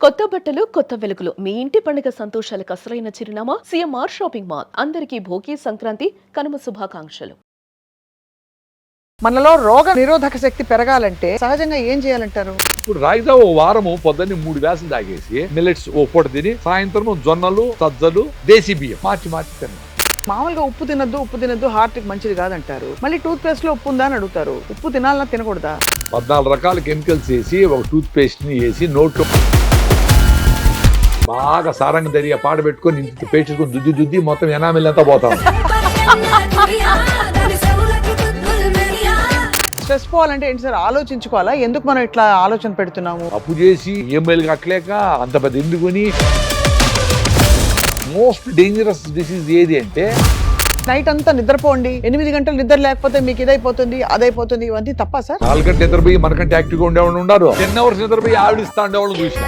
కొత్త బట్టలు కొత్త వెలుగులు మీ ఇంటి పండుగ సంతోషాలకు అసలైన చిరునామా సిఎంఆర్ షాపింగ్ మాల్. అందరికీ భోగి సంక్రాంతి కనుమ శుభాకాంక్షలు. మనలో రోగ నిరోధక శక్తి పెరగాలంటే సహజంగా ఏం చేయాలంటారు? ఇప్పుడు రాయిదా ఓ వారము పొద్దున్నే 3 గ్లాసులు తాగేసి మిల్లెట్స్ ఓ పూట తిని సాయంత్రం జొన్నలు సజ్జలు దేశీ బియ్యం మార్చి తిన్నాం. మామూలుగా ఉప్పు తినద్దు హార్ట్ కి మంచిది కాదంటారు. మళ్ళీ టూత్ పేస్ట్ లో ఉప్పు ఉందా అని అడుగుతారు. ఉప్పు తినాలన్నా తినకూడదా? 14 రకాల కెమికల్స్ వేసి ఒక టూత్ పేస్ట్ ని వేసి నోట్లో బాగా సారంగ దరియా పాట పెట్టుకొని ఇంత పేస్ట్ దుద్ది మొత్తం ఎనామిల్ అంతా పోతాం. స్ట్రెస్ పోవాలంటే ఏంటి సార్? ఆలోచించుకోవాలా? ఎందుకు మనం ఇట్లా ఆలోచన పెడుతున్నాము? అప్పు చేసి ఈఎంఐలు కట్టలేక అంత పెద్ద ఎందుకుని మోస్ట్ డేంజరస్ డిసీజ్ ఏది అంటే నైట్ అంతా నిద్రపోండి, 8 గంటలు నిద్ర లేకపోతే మీకు ఇదైపోతుంది అదైపోతుంది, ఇవన్నీ తప్ప సార్? 4 గంటలు నిద్రపోయి మనకంటే యాక్టివ్గా ఉండేవాళ్ళు ఉన్నారు. 10 hours నిద్రపోయి ఆవిడిస్తా ఉండేవాళ్ళు చూసిన.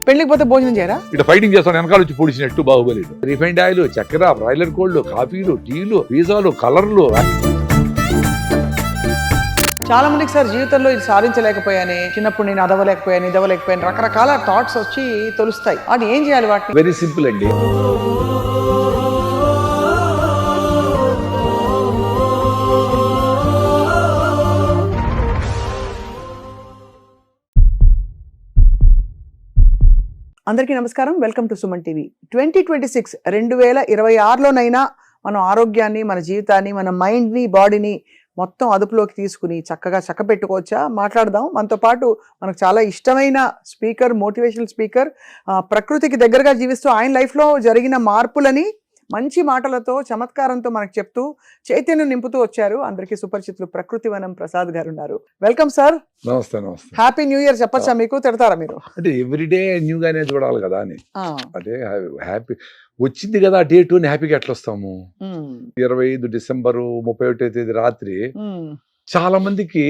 పెళ్లికి పోతే భోజనం చేయరా? ఇట్లా ఫైటింగ్ చేస్తాను వెనకాల వచ్చి పొడిచినట్టు బాహుబలి. రిఫైండ్ ఆయిల్, చక్కెర, బ్రాయిలర్ కోళ్ళు, కాఫీలు, టీలు, పిజ్జాలు, కలర్లు. చాలా మందికి సార్ జీవితంలో ఇది సాధించలేకపోయాను, చిన్నప్పుడు నేను ఇదవలేకపోయాను రకరకాల థాట్స్ వచ్చి తొలుస్తాయి. అది ఏం చేయాలి? వాటిని వెరీ సింపుల్ అండి. అందరికీ నమస్కారం. Welcome to Suman TV. 2026 2026లోనైనా మనం ఆరోగ్యాన్ని, మన జీవితాన్ని, మన మైండ్ని, బాడీని మొత్తం అదుపులోకి తీసుకుని చక్కగా చక్కబెట్టుకోవచ్చా? మాట్లాడదాం. మనతో పాటు మనకు చాలా ఇష్టమైన స్పీకర్, మోటివేషనల్ స్పీకర్, ప్రకృతికి దగ్గరగా జీవిస్తూ ఆయన లైఫ్లో జరిగిన మార్పులని మంచి మాటలతో, చమత్కారంతో మనకు చెప్తూ చైతన్యం నింపుతూ వచ్చారు. అందరికీ సుపరిచితులు ప్రకృతివనం ప్రసాద్ గారు ఉన్నారు. Welcome sir. నమస్తే. హ్యాపీ న్యూ ఇయర్ చెప్పచ్చా? మీకు తిడతారా మీరు? అంటే ఎవ్రీడే న్యూగానే చూడాలి కదా అని. అంటే హ్యాపీ వచ్చింది కదా డేట్ అని హ్యాపీగా ఎట్లా వస్తాము? 25 డిసెంబరు 31వ తేదీ రాత్రి చాలా మందికి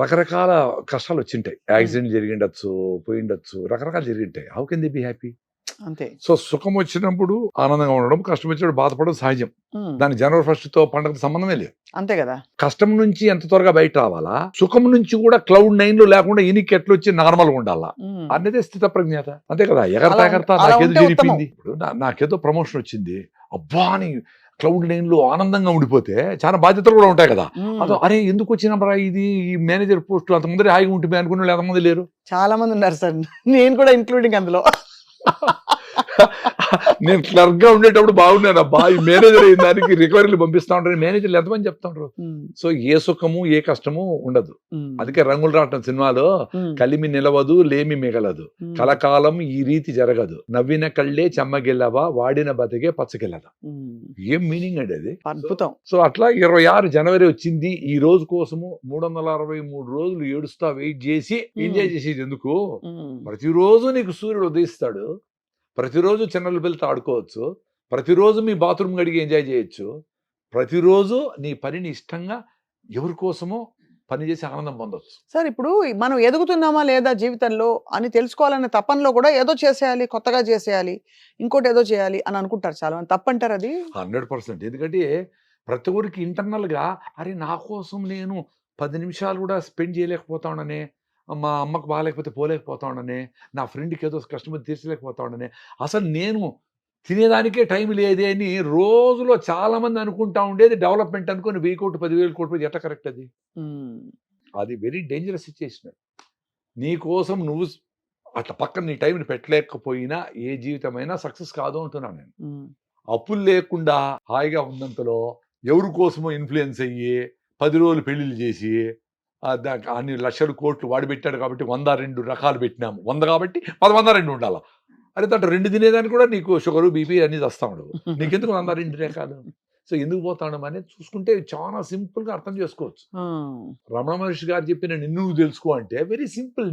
రకరకాల కష్టాలు వచ్చింటాయి. యాక్సిడెంట్ జరిగిండొచ్చు, పోయిండొచ్చు, రకరకాలు జరిగింటాయి. How can they be happy? అంతే. సో సుఖం వచ్చినప్పుడు ఆనందంగా ఉండడం, కష్టం వచ్చినప్పుడు బాధపడడం సహజం. దానికి జనవరి 1 తో పండుగ సంబంధమే లేదు. అంతే కదా. కష్టం నుంచి ఎంత త్వరగా బయట రావాలా, సుఖం నుంచి కూడా క్లౌడ్ 9 లో లేకుండా ఇనికి ఎట్లా వచ్చి నార్మల్ గా ఉండాలా అన్నదే స్థిత ప్రజ్ఞత. అంతే కదా. ఎగరతా నాకేదో జరిపింది, నాకేదో ప్రమోషన్ వచ్చింది, అబ్బా అని క్లౌడ్ 9 లో ఆనందంగా ఉండిపోతే చాలా బాధ్యతలు కూడా ఉంటాయి కదా. అదో అరే ఎందుకు వచ్చినప్పుడు ఇది ఈ మేనేజర్ పోస్ట్ అంత ముందరే హాయిగా ఉంటుంది అనుకున్న వాళ్ళు ఎంతమంది లేరు? చాలా మంది ఉన్నారు సార్, నేను కూడా ఇంక్లూడింగ్ అందులో. నేను క్లర్క్ గా ఉండేటప్పుడు బాగున్నాను అబ్బా, ఈ మేనేజర్ అయిన దానికి రికవరీలు పంపిస్తా ఉంటారు. మేనేజర్లు ఎంతమంది చెప్తా ఉంటారు. సో ఏ సుఖము ఏ కష్టము ఉండదు. అందుకే రంగులు రావటం సినిమాలో కలిమి నిలవదు లేమి మిగలదు, కలకాలం ఈ రీతి జరగదు, నవ్విన కళ్ళే చెమ్మగిల్లవా వాడిన బతికే పచ్చగిల్లదా. ఏం మీనింగ్ అండి అది? అద్భుతం. సో అట్లా 26 జనవరి వచ్చింది. ఈ రోజు కోసము 363 రోజులు ఏడుస్తా వెయిట్ చేసి ఎంజాయ్ చేసేది ఎందుకు? ప్రతిరోజు నీకు సూర్యుడు ఉదయిస్తాడు, ప్రతిరోజు చిన్నల పిల్లతో ఆడుకోవచ్చు, ప్రతిరోజు మీ బాత్రూమ్ గడిగి ఎంజాయ్ చేయొచ్చు, ప్రతిరోజు నీ పనిని ఇష్టంగా ఎవరి కోసమో పనిచేసి ఆనందం పొందొచ్చు. సార్ ఇప్పుడు మనం ఎదుగుతున్నామా లేదా జీవితంలో అని తెలుసుకోవాలనే తపనలో కూడా ఏదో చేసేయాలి, కొత్తగా చేసేయాలి, ఇంకోటి ఏదో చేయాలి అని అనుకుంటారు చాలా మంది. తప్పంటారు అది? 100%. ఎందుకంటే ప్రతి ఒక్కరికి ఇంటర్నల్ గా అరే నా కోసం నేను 10 నిమిషాలు కూడా స్పెండ్ చేయలేకపోతా ఉండనే, మా అమ్మకు బాగాలేకపోతే పోలేకపోతా ఉండనే, నా ఫ్రెండ్కి ఏదో కస్టమర్ తీర్చలేకపోతా ఉండనే, అసలు నేను తినేదానికే టైం లేదే అని రోజులో చాలా మంది అనుకుంటా ఉండేది డెవలప్మెంట్ అనుకుని 1000 కోట్లు 10,000 కోట్లు ఎట్లా కరెక్ట్ అది? అది వెరీ డేంజరస్ సిచ్యుయేషన్. నీ కోసం నువ్వు అట్లా పక్కన నీ టైంని పెట్టలేకపోయినా ఏ జీవితమైనా సక్సెస్ కాదు అంటున్నాను నేను. అప్పులు లేకుండా హాయిగా ఉన్నంతలో ఎవరి కోసమో ఇన్ఫ్లుయెన్స్ అయ్యి 10 రోజులు పెళ్లిళ్ళు చేసి అన్ని లక్షల కోట్లు వాడి పెట్టాడు కాబట్టి 102 రకాలు పెట్టినాము. 100 కాబట్టి 102 ఉండాలి. అరే తట 2 తినేదానికి కూడా నీకు షుగరు బీపీ అన్ని వస్తా ఉండవు. నీకెందుకు 102 రకాలు? సో ఎందుకు పోతా ఉండడం అనేది చూసుకుంటే చాలా సింపుల్ గా అర్థం చేసుకోవచ్చు. రమణ మహర్షి గారు చెప్పిన నిన్ను తెలుసుకో అంటే వెరీ సింపుల్.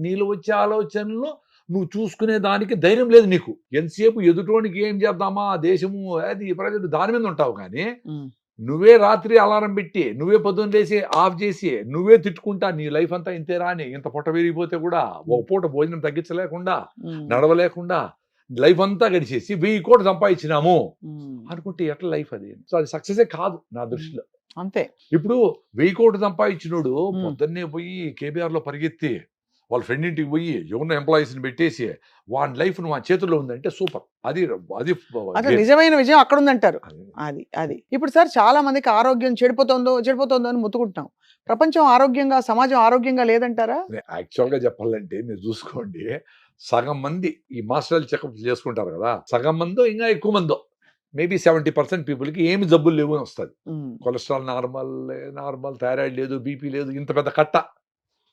నీలో వచ్చే ఆలోచనలో నువ్వు చూసుకునే దానికి ధైర్యం లేదు నీకు. ఎంతసేపు ఎదుటోనికి ఏం చేద్దామా, దేశము అది ప్రజలు దాని మీద ఉంటావు. కానీ నువ్వే రాత్రి అలారం పెట్టి, నువ్వే పొద్దున్న లేసి ఆఫ్ చేసి, నువ్వే తిట్టుకుంటా నీ లైఫ్ అంతా ఇంతేరా అని, ఇంత పొట్ట పెరిగిపోతే కూడా ఒక పూట భోజనం తగ్గించలేకుండా, నడవలేకుండా లైఫ్ అంతా గడిచేసి 1000 కోట్లు సంపాదించినాము అనుకుంటే ఎట్లా లైఫ్ అది? సో అది సక్సెసే కాదు నా దృష్టిలో. అంతే. ఇప్పుడు 1000 కోట్లు సంపాదించినోడు ఉమ్. పొద్దున్నే పోయి కేబీఆర్ లో పరిగెత్తి వాళ్ళ ఫ్రెండ్ ఇంటికి పోయి ఎవరిన ఎంప్లాయీస్ ని పెట్టేసి వాడి లైఫ్ మా చేతుల్లో ఉందంటే సూపర్. అది అది అసలు నిజమైన విజయం అక్కడ ఉందంటారు. అది ఇప్పుడు సార్ చాలా మందికి ఆరోగ్యం చెడిపోతుందో అని ముత్తుకుంటున్నాం. ప్రపంచం ఆరోగ్యంగా, సమాజం ఆరోగ్యంగా లేదంటారా? యాక్చువల్ గా చెప్పాలంటే మీరు చూసుకోండి, సగం మంది ఈ మాస్టర్లు చెకప్ చేసుకుంటారు కదా, సగం మందో ఇంకా ఎక్కువ మందో మేబీ 70% పీపుల్కి ఏమి జబ్బులు లేవు అని వస్తుంది. కొలెస్ట్రాల్ నార్మల్, థైరాయిడ్ లేదు, బీపీ లేదు, ఇంత పెద్ద కట్ట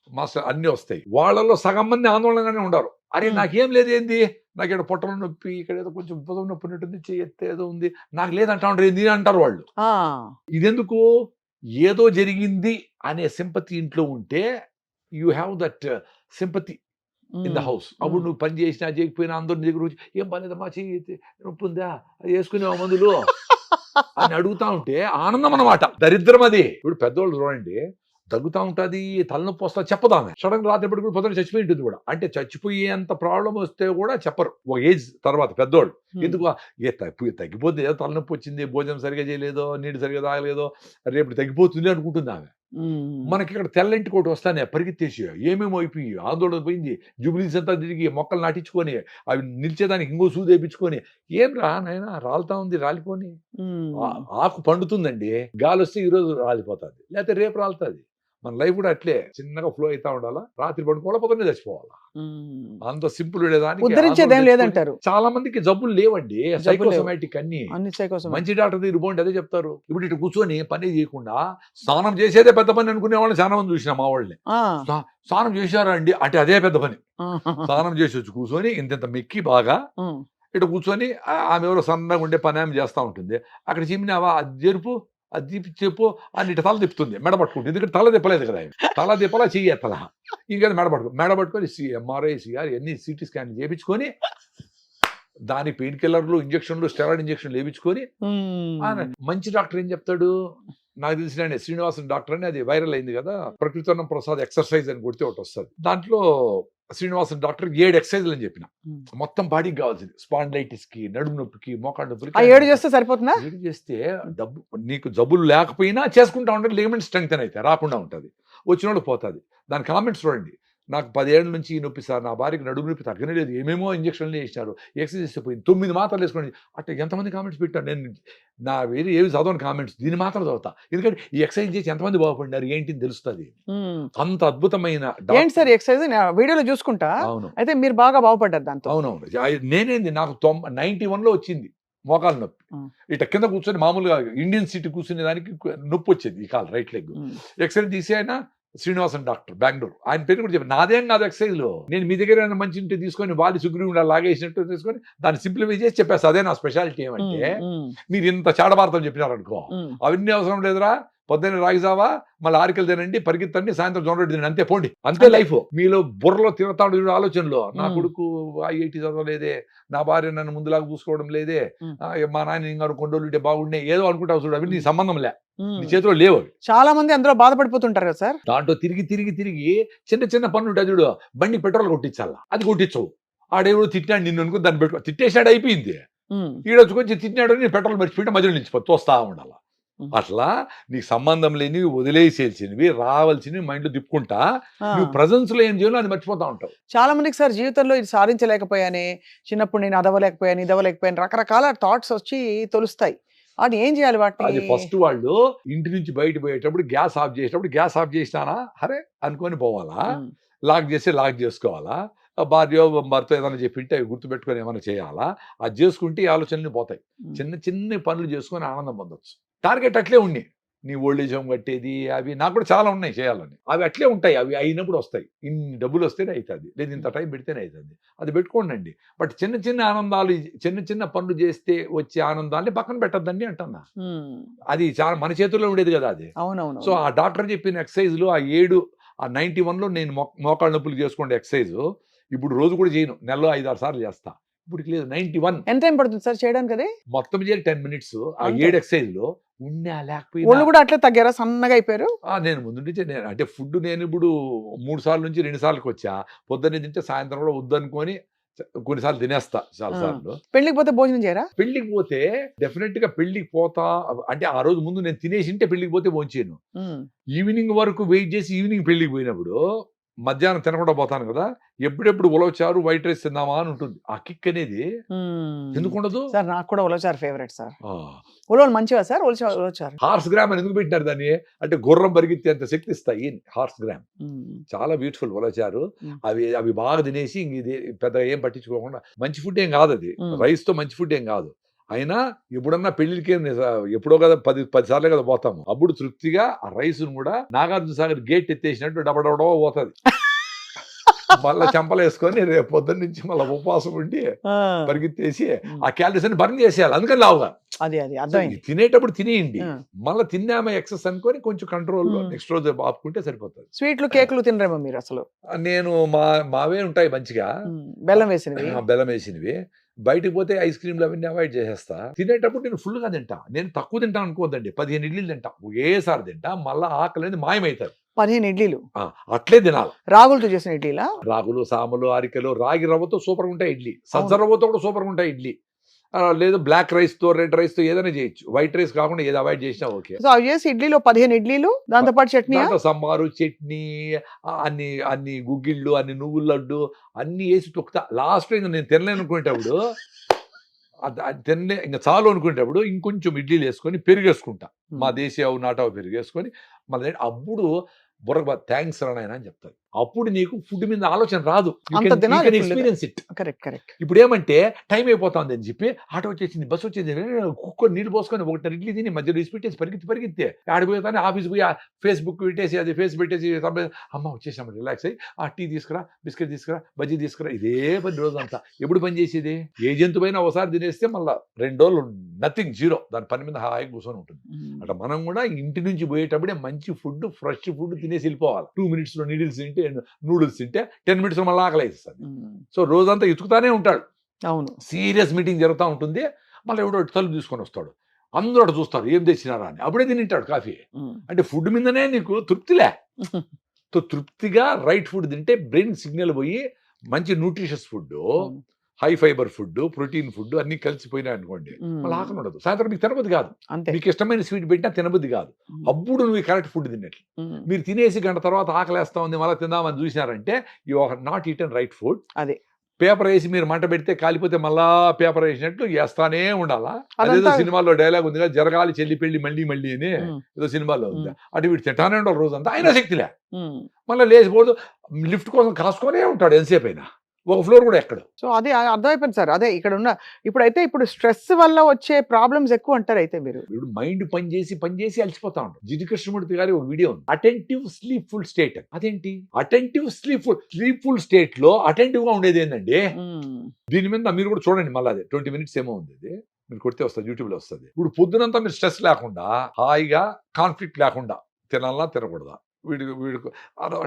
మాస్టర్ అన్నీ వస్తాయి. వాళ్ళలో సగం మంది ఆందోళనగానే ఉండరు. అరే నాకేం లేదు, ఏంది నాకు ఇక్కడ పొట్టలో నొప్పి, ఇక్కడ ఏదో కొంచెం భుజం నొప్పి ఉన్నట్టుంది, చెయ్యి ఏదో ఉంది, నాకు లేదంటా ఉంటారు. ఏంది అంటారు వాళ్ళు. ఇదెందుకు? ఏదో జరిగింది అనే సింపతి ఇంట్లో ఉంటే you have that sympathy in the house. అప్పుడు నువ్వు పని చేసినా చేయకపోయినా అందరి దగ్గర వచ్చి ఏం పర్లేదమ్మా, చెయ్యి నొప్పి ఉందా, అది వేసుకునే మందులు అని అడుగుతా ఉంటే ఆనందం అన్నమాట. దరిద్రం అది. ఇప్పుడు పెద్దవాళ్ళు చూడండి, తగ్గుతూ ఉంటుంది, తలనొప్పి వస్తా చెప్పదామె, సడన్ రాత్రి కూడా పొద్దున చచ్చిపోయి ఉంటుంది కూడా. అంటే చచ్చిపోయేంత ప్రాబ్లం వస్తే కూడా చెప్పరు ఒక ఏజ్ తర్వాత పెద్దోళ్ళు. ఎందుకు? తగ్గిపోతుంది, ఏదో తలనొప్పి వచ్చింది, భోజనం సరిగా చేయలేదో, నీళ్ళు సరిగా తాగలేదో, రేపు తగ్గిపోతుంది అనుకుంటుంది ఆమె. మనకి ఇక్కడ తెల్లంటి కోటి వస్తానే పరిగెత్తేసి ఏమేమో అయిపోయి ఆందోళన పోయింది, జూబ్లీస్ అంతా తిరిగి మొక్కలు నాటించుకొని అవి నిలిచేదానికి ఇంకో సూది వేయించుకొని, ఏం రా నాయనా రాలుతా ఉంది, రాలిపోని. ఆకు పండుతుందండి, గాలి వస్తే ఈ రోజు రాలిపోతుంది, లేకపోతే రేపు రాలుతుంది. మన లైఫ్ కూడా అట్లే చిన్నగా ఫ్లో అవుతా ఉండాలా. రాత్రి పడుకోవాలా, పొద్దున్నే చచ్చిపోవాలా. అంత సింపుల్ ఉద్ధరించేదేం లేదంటారు. చాలా మందికి జబ్బులు లేవండి, సైకోసోమాటిక్ అన్ని. మంచి డాక్టర్ దగ్గర పోండి అదే చెప్తారు. ఇప్పుడు ఇటు కూర్చొని పని చేయకుండా స్నానం చేసేదే పెద్ద పని అనుకునే వాళ్ళని చాలా మంది చూసిన మా వాళ్ళని. స్నానం చేశారా అండి అంటే అదే పెద్ద పని. స్నానం చేసి వచ్చి కూర్చొని ఇంత మెక్కి బాగా ఇటు కూర్చొని ఆమె ఎవరో సన్నగా ఉండే పని ఆమె చేస్తూ ఉంటుంది. అక్కడ చిమ్మినావా, అది జరుపు, అది చెప్పు అని ఇటు తల తిప్పుతుంది, మెడ పట్టుకుంటుంది. ఎందుకంటే తల తిప్పలేదు కదా, తల తిప్పలా చెయ్యి తల ఇంకా మెడ పట్టుకొని ఎంఆర్ఐ, సిఆర్ ఎన్ని సిటీ స్కాన్ చేయించుకొని దాని పెయిన్ కిల్లర్లు, ఇంజక్షన్లు, స్టెరాయిడ్ ఇంజక్షన్లు వేయించుకొని మంచి డాక్టర్ ఏం చెప్తాడు, నాకు తెలిసిన శ్రీనివాసన్ డాక్టర్ అని, అది వైరల్ అయింది కదా, ప్రకృతి ప్రసాద్ ఎక్సర్సైజ్ అని కొడితే ఒకటి వస్తుంది. దాంట్లో శ్రీనివాసన్ డాక్టర్ 7 ఎక్సర్సైజ్లు అని చెప్పిన, మొత్తం బాడీకి కావాల్సింది, స్పాండిలైటిస్ కి, నడుము నొప్పికి, మోకాళ్ళ నొప్పికి. 7 చేస్తే సరిపోతుందా? 7 చేస్తే నీకు జబ్బులు లేకపోయినా చేసుకుంటా ఉంటే లిగమెంట్ స్ట్రెంగ్త్ అయితే రాకుండా ఉంటుంది, వచ్చిన వాళ్ళు పోతుంది. దాని కామెంట్స్ చూడండి, నాకు 10 ఏళ్ల నుంచి ఈ నొప్పి సార్, నా భార్యకి నడుము నొప్పి తగ్గనే లేదు, ఏమేమో ఇంజక్షన్లు వేసినారు, ఎక్సర్సైజ్ చేస్తే పోయింది, 9 మాత్రలు వేసుకోండి. అంటే ఎంతమంది కామెంట్స్ పెట్టాను నేను, నా వేరే ఏవి చదవని కామెంట్స్, దీన్ని మాత్రం చదువుతా. ఎందుకంటే ఈ ఎక్సర్సైజ్ చేసి ఎంతమంది బాగుపడినారు ఏంటి తెలుస్తుంది. అంత అద్భుతమైన సార్ ఎక్సర్సైజ్ వీడియోలో చూసుకుంటా. అవును, అయితే మీరు బాగా బాగుపడ్డారు దాంతో. అవునవును, నేనేంది నాకు 91లో వచ్చింది మోకాలు నొప్పి. ఇట్లా కింద కూర్చొని మామూలుగా ఇండియన్ సీట్ కూర్చునే దానికి నొప్పి వచ్చేది ఈ కాలు, రైట్ లెగ్. ఎక్సర్సైజ్ తీసి ఆయన శ్రీనివాసన్ డాక్టర్ బెంగళూరు, ఆయన పేరు కూడా చెప్పి, నాదేం కాదు ఎక్సర్సైజ్ లో, నేను మీ దగ్గర మంచి ఇంటి తీసుకొని వాలి సుగ్రీవుడు లాగేసినట్టు తీసుకొని దాన్ని సింప్లిఫై చేసి చెప్పేస్తా. అదే నా స్పెషాలిటీ. ఏమంటే మీరు ఇంత చాడభారతం చెప్పినారనుకో, అవన్నీ అవసరం లేదురా, పొద్దున్న రాగిజావా మళ్ళీ ఆరికలు తినండి, పరిగెత్తండి, సాయంత్రం జొన్నరొట్టి తినండి, అంతే పోండి, అంతే లైఫ్. మీలో బుర్రలో తిరుగుతాడు ఆలోచనలో, నా కొడుకు ఐఐటి చదవలేదే, నా భార్య నన్ను ముందులాగా చూసుకోవడం లేదే, మా నాయన ఇంకా 2 రోజులు బాగుండే, ఏదో అనుకుంటావు చూడు, అవి నీ సంబంధం లే, నీ చేతిలో లేవు. చాలా మంది అందులో బాధపడిపోతుంటారు కదా సార్. దాంట్లో తిరిగి తిరిగి తిరిగి చిన్న చిన్న పనులు ఉంటాయి చూడు, బండి పెట్రోల్ కొట్టించాలా, అది కొట్టించవు. ఆడేవాడు తిట్టినాడు నిన్ను అనుకో, దాన్ని పెట్టుకో, తిట్టేసాడు అయిపోయింది. ఈడొచ్చి కొంచెం తిట్టినాడు, నేను పెట్రోల్ మర్చిపోయి మధ్యలో నిలిచిపో తోస్తా ఉండాలి. అట్లా నీకు సంబంధం లేనివి, వదిలేసేసినవి, రావాల్సినవి మైండ్ లో తిప్పుకుంటా నువ్వు ప్రజెన్స్ లో ఏం చేయాలో అది మర్చిపోతా ఉంటావు. చాలా మందికి సార్ జీవితంలో ఇది సాధించలేకపోయానే, చిన్నప్పుడు నేను ఇదవలేకపోయాను, రకరకాల థాట్స్ వచ్చి తొలుస్తాయి. అది ఏం చేయాలి వాటిని? అది ఫస్ట్ వాళ్ళు ఇంటి నుంచి బయట పోయేటప్పుడు గ్యాస్ ఆఫ్ చేసేటప్పుడు, గ్యాస్ ఆఫ్ చేసినానా అరే అనుకొని పోవాలా, లాక్ చేస్తే లాక్ చేసుకోవాలా, భార్య భర్త ఏదైనా చెప్పింటే అవి గుర్తుపెట్టుకొని ఏమైనా చేయాలా, అది చేసుకుంటే ఆలోచనలు పోతాయి. చిన్న చిన్న పనులు చేసుకొని ఆనందం పొందొచ్చు. టార్గెట్ అట్లే ఉన్నాయి, నీ ఓల్డేజ్ హోమ్ కట్టేది అవి నాకు కూడా చాలా ఉన్నాయి చేయాలని, అవి అట్లే ఉంటాయి, అవి అయినప్పుడు వస్తాయి. ఇన్ని డబ్బులు వస్తేనే అవుతుంది, లేదు ఇంత టైం పెడితేనే అవుతుంది, అది పెట్టుకోండి. బట్ చిన్న చిన్న ఆనందాలు, చిన్న చిన్న పనులు చేస్తే వచ్చే ఆనందాన్ని పక్కన పెట్టద్దండి అంటున్నా. అది చాలా మన చేతుల్లో ఉండేది కదా అది. అవునవును. సో ఆ డాక్టర్ చెప్పిన ఎక్సర్సైజ్లు ఆ 91లో నేను మోకాళ్ళ నొప్పులు చేసుకోండి ఎక్సర్సైజ్, ఇప్పుడు రోజు కూడా చేయను, నెలలో 5-6 సార్లు చేస్తా. ఇప్పుడు లేదు 91. ఎంత టైం పడుతుంది సార్ చేయడానికి? అది మొత్తం చేయాలి 10 minutes. ఆ 7 ఎక్సర్సైజ్ లో ఉన్నా లేకపోయినా ఒళ్ళు కూడా అట్లే తగ్గారా, సన్నగా అయిపోయారు? నేను ముందు నుంచి అంటే ఫుడ్ నేను ఇప్పుడు 3 సార్లు నుంచి 2 సార్లకి వచ్చా. పొద్దున్నే తింటే సాయంత్రం కూడా వద్దనుకొని కొన్నిసార్లు తినేస్తా చాలా సార్లు. పెళ్లికి పోతే భోజనం చేయరా? పెళ్లికి పోతే డెఫినెట్ గా పెళ్లికి పోతా, అంటే ఆ రోజు ముందు నేను తినేసింటే పెళ్లికి పోతే భోంచేయను. ఈవినింగ్ వరకు వెయిట్ చేసి ఈవినింగ్ పెళ్లికి పోయినప్పుడు మధ్యాహ్నం తినకుండా పోతాను కదా, ఎప్పుడెప్పుడు ఉలవచారు వైట్ రైస్ తిందామా అని ఉంటుంది. ఆ కిక్ అనేది ఎందుకు ఉండదు సార్? నాకు కూడా ఉలవచారు ఫేవరెట్ సార్. ఉలవలు మంచివా సార్? ఉలవచారు హార్స్ గ్రామ్ అని ఎందుకు పెట్టినారు దాన్ని అంటే గుర్రం పరిగెత్తేంత శక్తి ఇస్తాయి హార్స్ గ్రామ్. చాలా బ్యూటిఫుల్ ఉలవచారు. అవి బాగా తినేసి ఇంక ఇది పెద్ద ఏం పట్టించుకోకుండా, మంచి ఫుడ్ ఏం కాదు అది, రైస్ తో మంచి ఫుడ్ ఏం కాదు. అయినా ఎప్పుడన్నా పెళ్లికి ఎప్పుడో కదా 10 సార్లే కదా పోతాము, అప్పుడు తృప్తిగా ఆ రైస్ కూడా నాగార్జున సాగర్ గేట్ ఎత్తేసినట్టు డబడబడో పోతుంది. మళ్ళీ చెంపలు వేసుకొని రేపు పొద్దున్న నుంచి మళ్ళీ ఉపవాసం ఉండి పరిగెత్తేసి ఆ క్యాలరీస్ అని బర్న్ చేసేయాలి. అందుకని లావుగా తినేటప్పుడు తినేయండి, మళ్ళీ తిన్నామా ఎక్సెస్ అనుకొని కొంచెం కంట్రోల్లో నెక్స్ట్ రోజు ఆపుకుంటే సరిపోతుంది. స్వీట్లు కేకులు తినరేమో మీరు అసలు? నేను మావే ఉంటాయి మంచిగా బెల్లం వేసినవి. బయటకు పోతే ఐస్ క్రీమ్లు అవన్నీ అవాయిడ్ చేసేస్తా. తినేటప్పుడు నేను ఫుల్గా తింటా. నేను తక్కువ తింటా అనుకోవద్దండి, 15 ఇడ్లీలు తింటా ఒకేసారి తింటా, మళ్ళీ ఆకలి అనేది మాయమవుతారు. 15 ఇడ్లీలు అట్లే తినాలి. రాగులతో చేసిన ఇడ్లీలా? రాగులు, సాములు, అరికెలు, రాగి రవ్వతో సూపర్గా ఉంటాయి ఇడ్లీ, సజ్జ రవ్వతో కూడా సూపర్గా ఉంటాయి ఇడ్లీ. లేదు బ్లాక్ రైస్ తో రెడ్ రైస్ తో ఏదైనా చేయొచ్చు, వైట్ రైస్ కాకుండా ఏది అవాయిడ్ చేసినా ఓకే. సో అవి చేసి ఇడ్లీలో 15 ఇడ్లీలు, దాంతో పాటు చట్నీ, సాంబారు, చట్నీ, అన్ని గుగ్గిళ్ళు, అన్ని నువ్వుల లడ్డు అన్ని వేసి తొక్కుతా. లాస్ట్ ఇంకా నేను తినలేను అనుకునేటప్పుడు, ఇంకా చాలు అనుకునేటప్పుడు ఇంకొంచెం ఇడ్లీలు వేసుకొని పెరిగేసుకుంటా, మా దేశీయ నాటావు పెరిగేసుకొని మళ్ళీ అప్పుడు బుర్ర థ్యాంక్స్ రానాయన అని చెప్తారు. అప్పుడు నీకు ఫుడ్ మీద ఆలోచన రాదు, ఎక్స్పీరియన్స్ ఇట్. ఇప్పుడు ఏమంటే టైం అయిపోతుంది అని చెప్పి ఆటో వచ్చేసింది, బస్సు వచ్చేసింది, కుక్కర్ నీళ్ళు పోసుకొని 1 ఇడ్లీ తిని మధ్యలో ఇసి పెట్టేసి పరిగెత్తి ఆడిపోతానే ఆఫీస్ పోయి ఫేస్బుక్ పెట్టేసి అది ఫేస్ పెట్టేసి అమ్మ వచ్చేసాము రిలాక్స్ అయ్యి ఆ టీ తీసుకురా, బిస్కెట్ తీసుకురా, బజ్జీ తీసుకురా, ఇదే పని రోజంతా. ఎప్పుడు పని చేసేది? ఏ జంతువైనా ఒకసారి తినేస్తే మళ్ళీ 2 రోజులు నథింగ్, జీరో, దాని పని మీద హాయిగా కూర్చొని ఉంటుంది. అట్లా మనం కూడా ఇంటి నుంచి పోయేటప్పుడే మంచి ఫుడ్, ఫ్రెష్ ఫుడ్ తినేసి వెళ్ళిపోవాలి. 2 minutes లో నూడిల్స్ తింటే 10 minutes మళ్ళీ ఆకలి వేస్తుంది. సో రోజంతా ఎత్తుకుతానే ఉంటాడు. అవును, సీరియస్ మీటింగ్ జరుగుతూ ఉంటుంది. మళ్ళీ ఎవడో తలుపు తీసుకొని వస్తాడు, అందరూ అటు చూస్తారు ఏం తెచ్చినారా అని, అప్పుడే తింటాడు కాఫీ. అంటే ఫుడ్ మీదనే నీకు తృప్తిలే. సో తృప్తిగా రైట్ ఫుడ్ తింటే బ్రెయిన్ సిగ్నల్ పోయి మంచి nutritious food, high fibre food, protein food అన్ని కలిసిపోయినాయి అనుకోండి, మళ్ళీ ఆకలి ఉండదు. సాయంత్రం మీకు తినబుద్ధి కాదు, మీకు ఇష్టమైన స్వీట్ పెట్టినా తినబుద్ధి కాదు. అప్పుడు నువ్వు కరెక్ట్ ఫుడ్ తిన్నట్లు. మీరు తినేసి గంట తర్వాత ఆకలేస్తా ఉంది మళ్ళీ తిందామని చూసినారంటే you are not eaten right food. అదే పేపర్ వేసి మీరు మంట పెడితే కాలిపోతే మళ్ళా పేపర్ వేసినట్టు వేస్తానే ఉండాలా. అదేదో సినిమాలో డైలాగ్ ఉంది కదా, జరగాలి చెల్లి పెళ్లి మళ్ళీ మళ్ళీ అని ఏదో సినిమాలో ఉంది. అటు వీడు తింటానే ఉండాలి రోజంతా, అయినా శక్తిలే. మళ్ళీ లేచిపోదు, లిఫ్ట్ కోసం కాసుకొనే ఉంటాడు ఎంతసేపు అయినా, ఒక ఫ్లోర్ కూడా ఎక్కడ. సో అదే అర్థమైపోయింది సార్. అదే ఇక్కడ ఉన్న ఇప్పుడు స్ట్రెస్ వల్ల వచ్చే ప్రాబ్లమ్స్ ఎక్కువ అంటారు. అయితే మీరు ఇప్పుడు మైండ్ పనిచేసి అలసిపోతా ఉంటాం. జిడ్డు కృష్ణమూర్తి గారి ఒక వీడియో ఉంది, అటెంటివ్ స్లీప్ఫుల్ స్టేట్. అదేంటి అటెంటివ్ స్లీప్ఫుల్ స్టేట్ లో అటెంటివ్ గా ఉండేది ఏంటండి? దీని మీద మీరు కూడా చూడండి, మళ్ళీ అదే 20 minutes ఏమో ఉంది, మీరు కొడితే వస్తుంది, యూట్యూబ్ లో వస్తుంది. ఇప్పుడు పొద్దునంతా మీరు స్ట్రెస్ లేకుండా హాయిగా కాన్ఫ్లిక్ట్ లేకుండా తినాలా తినకూడదా, వీడికి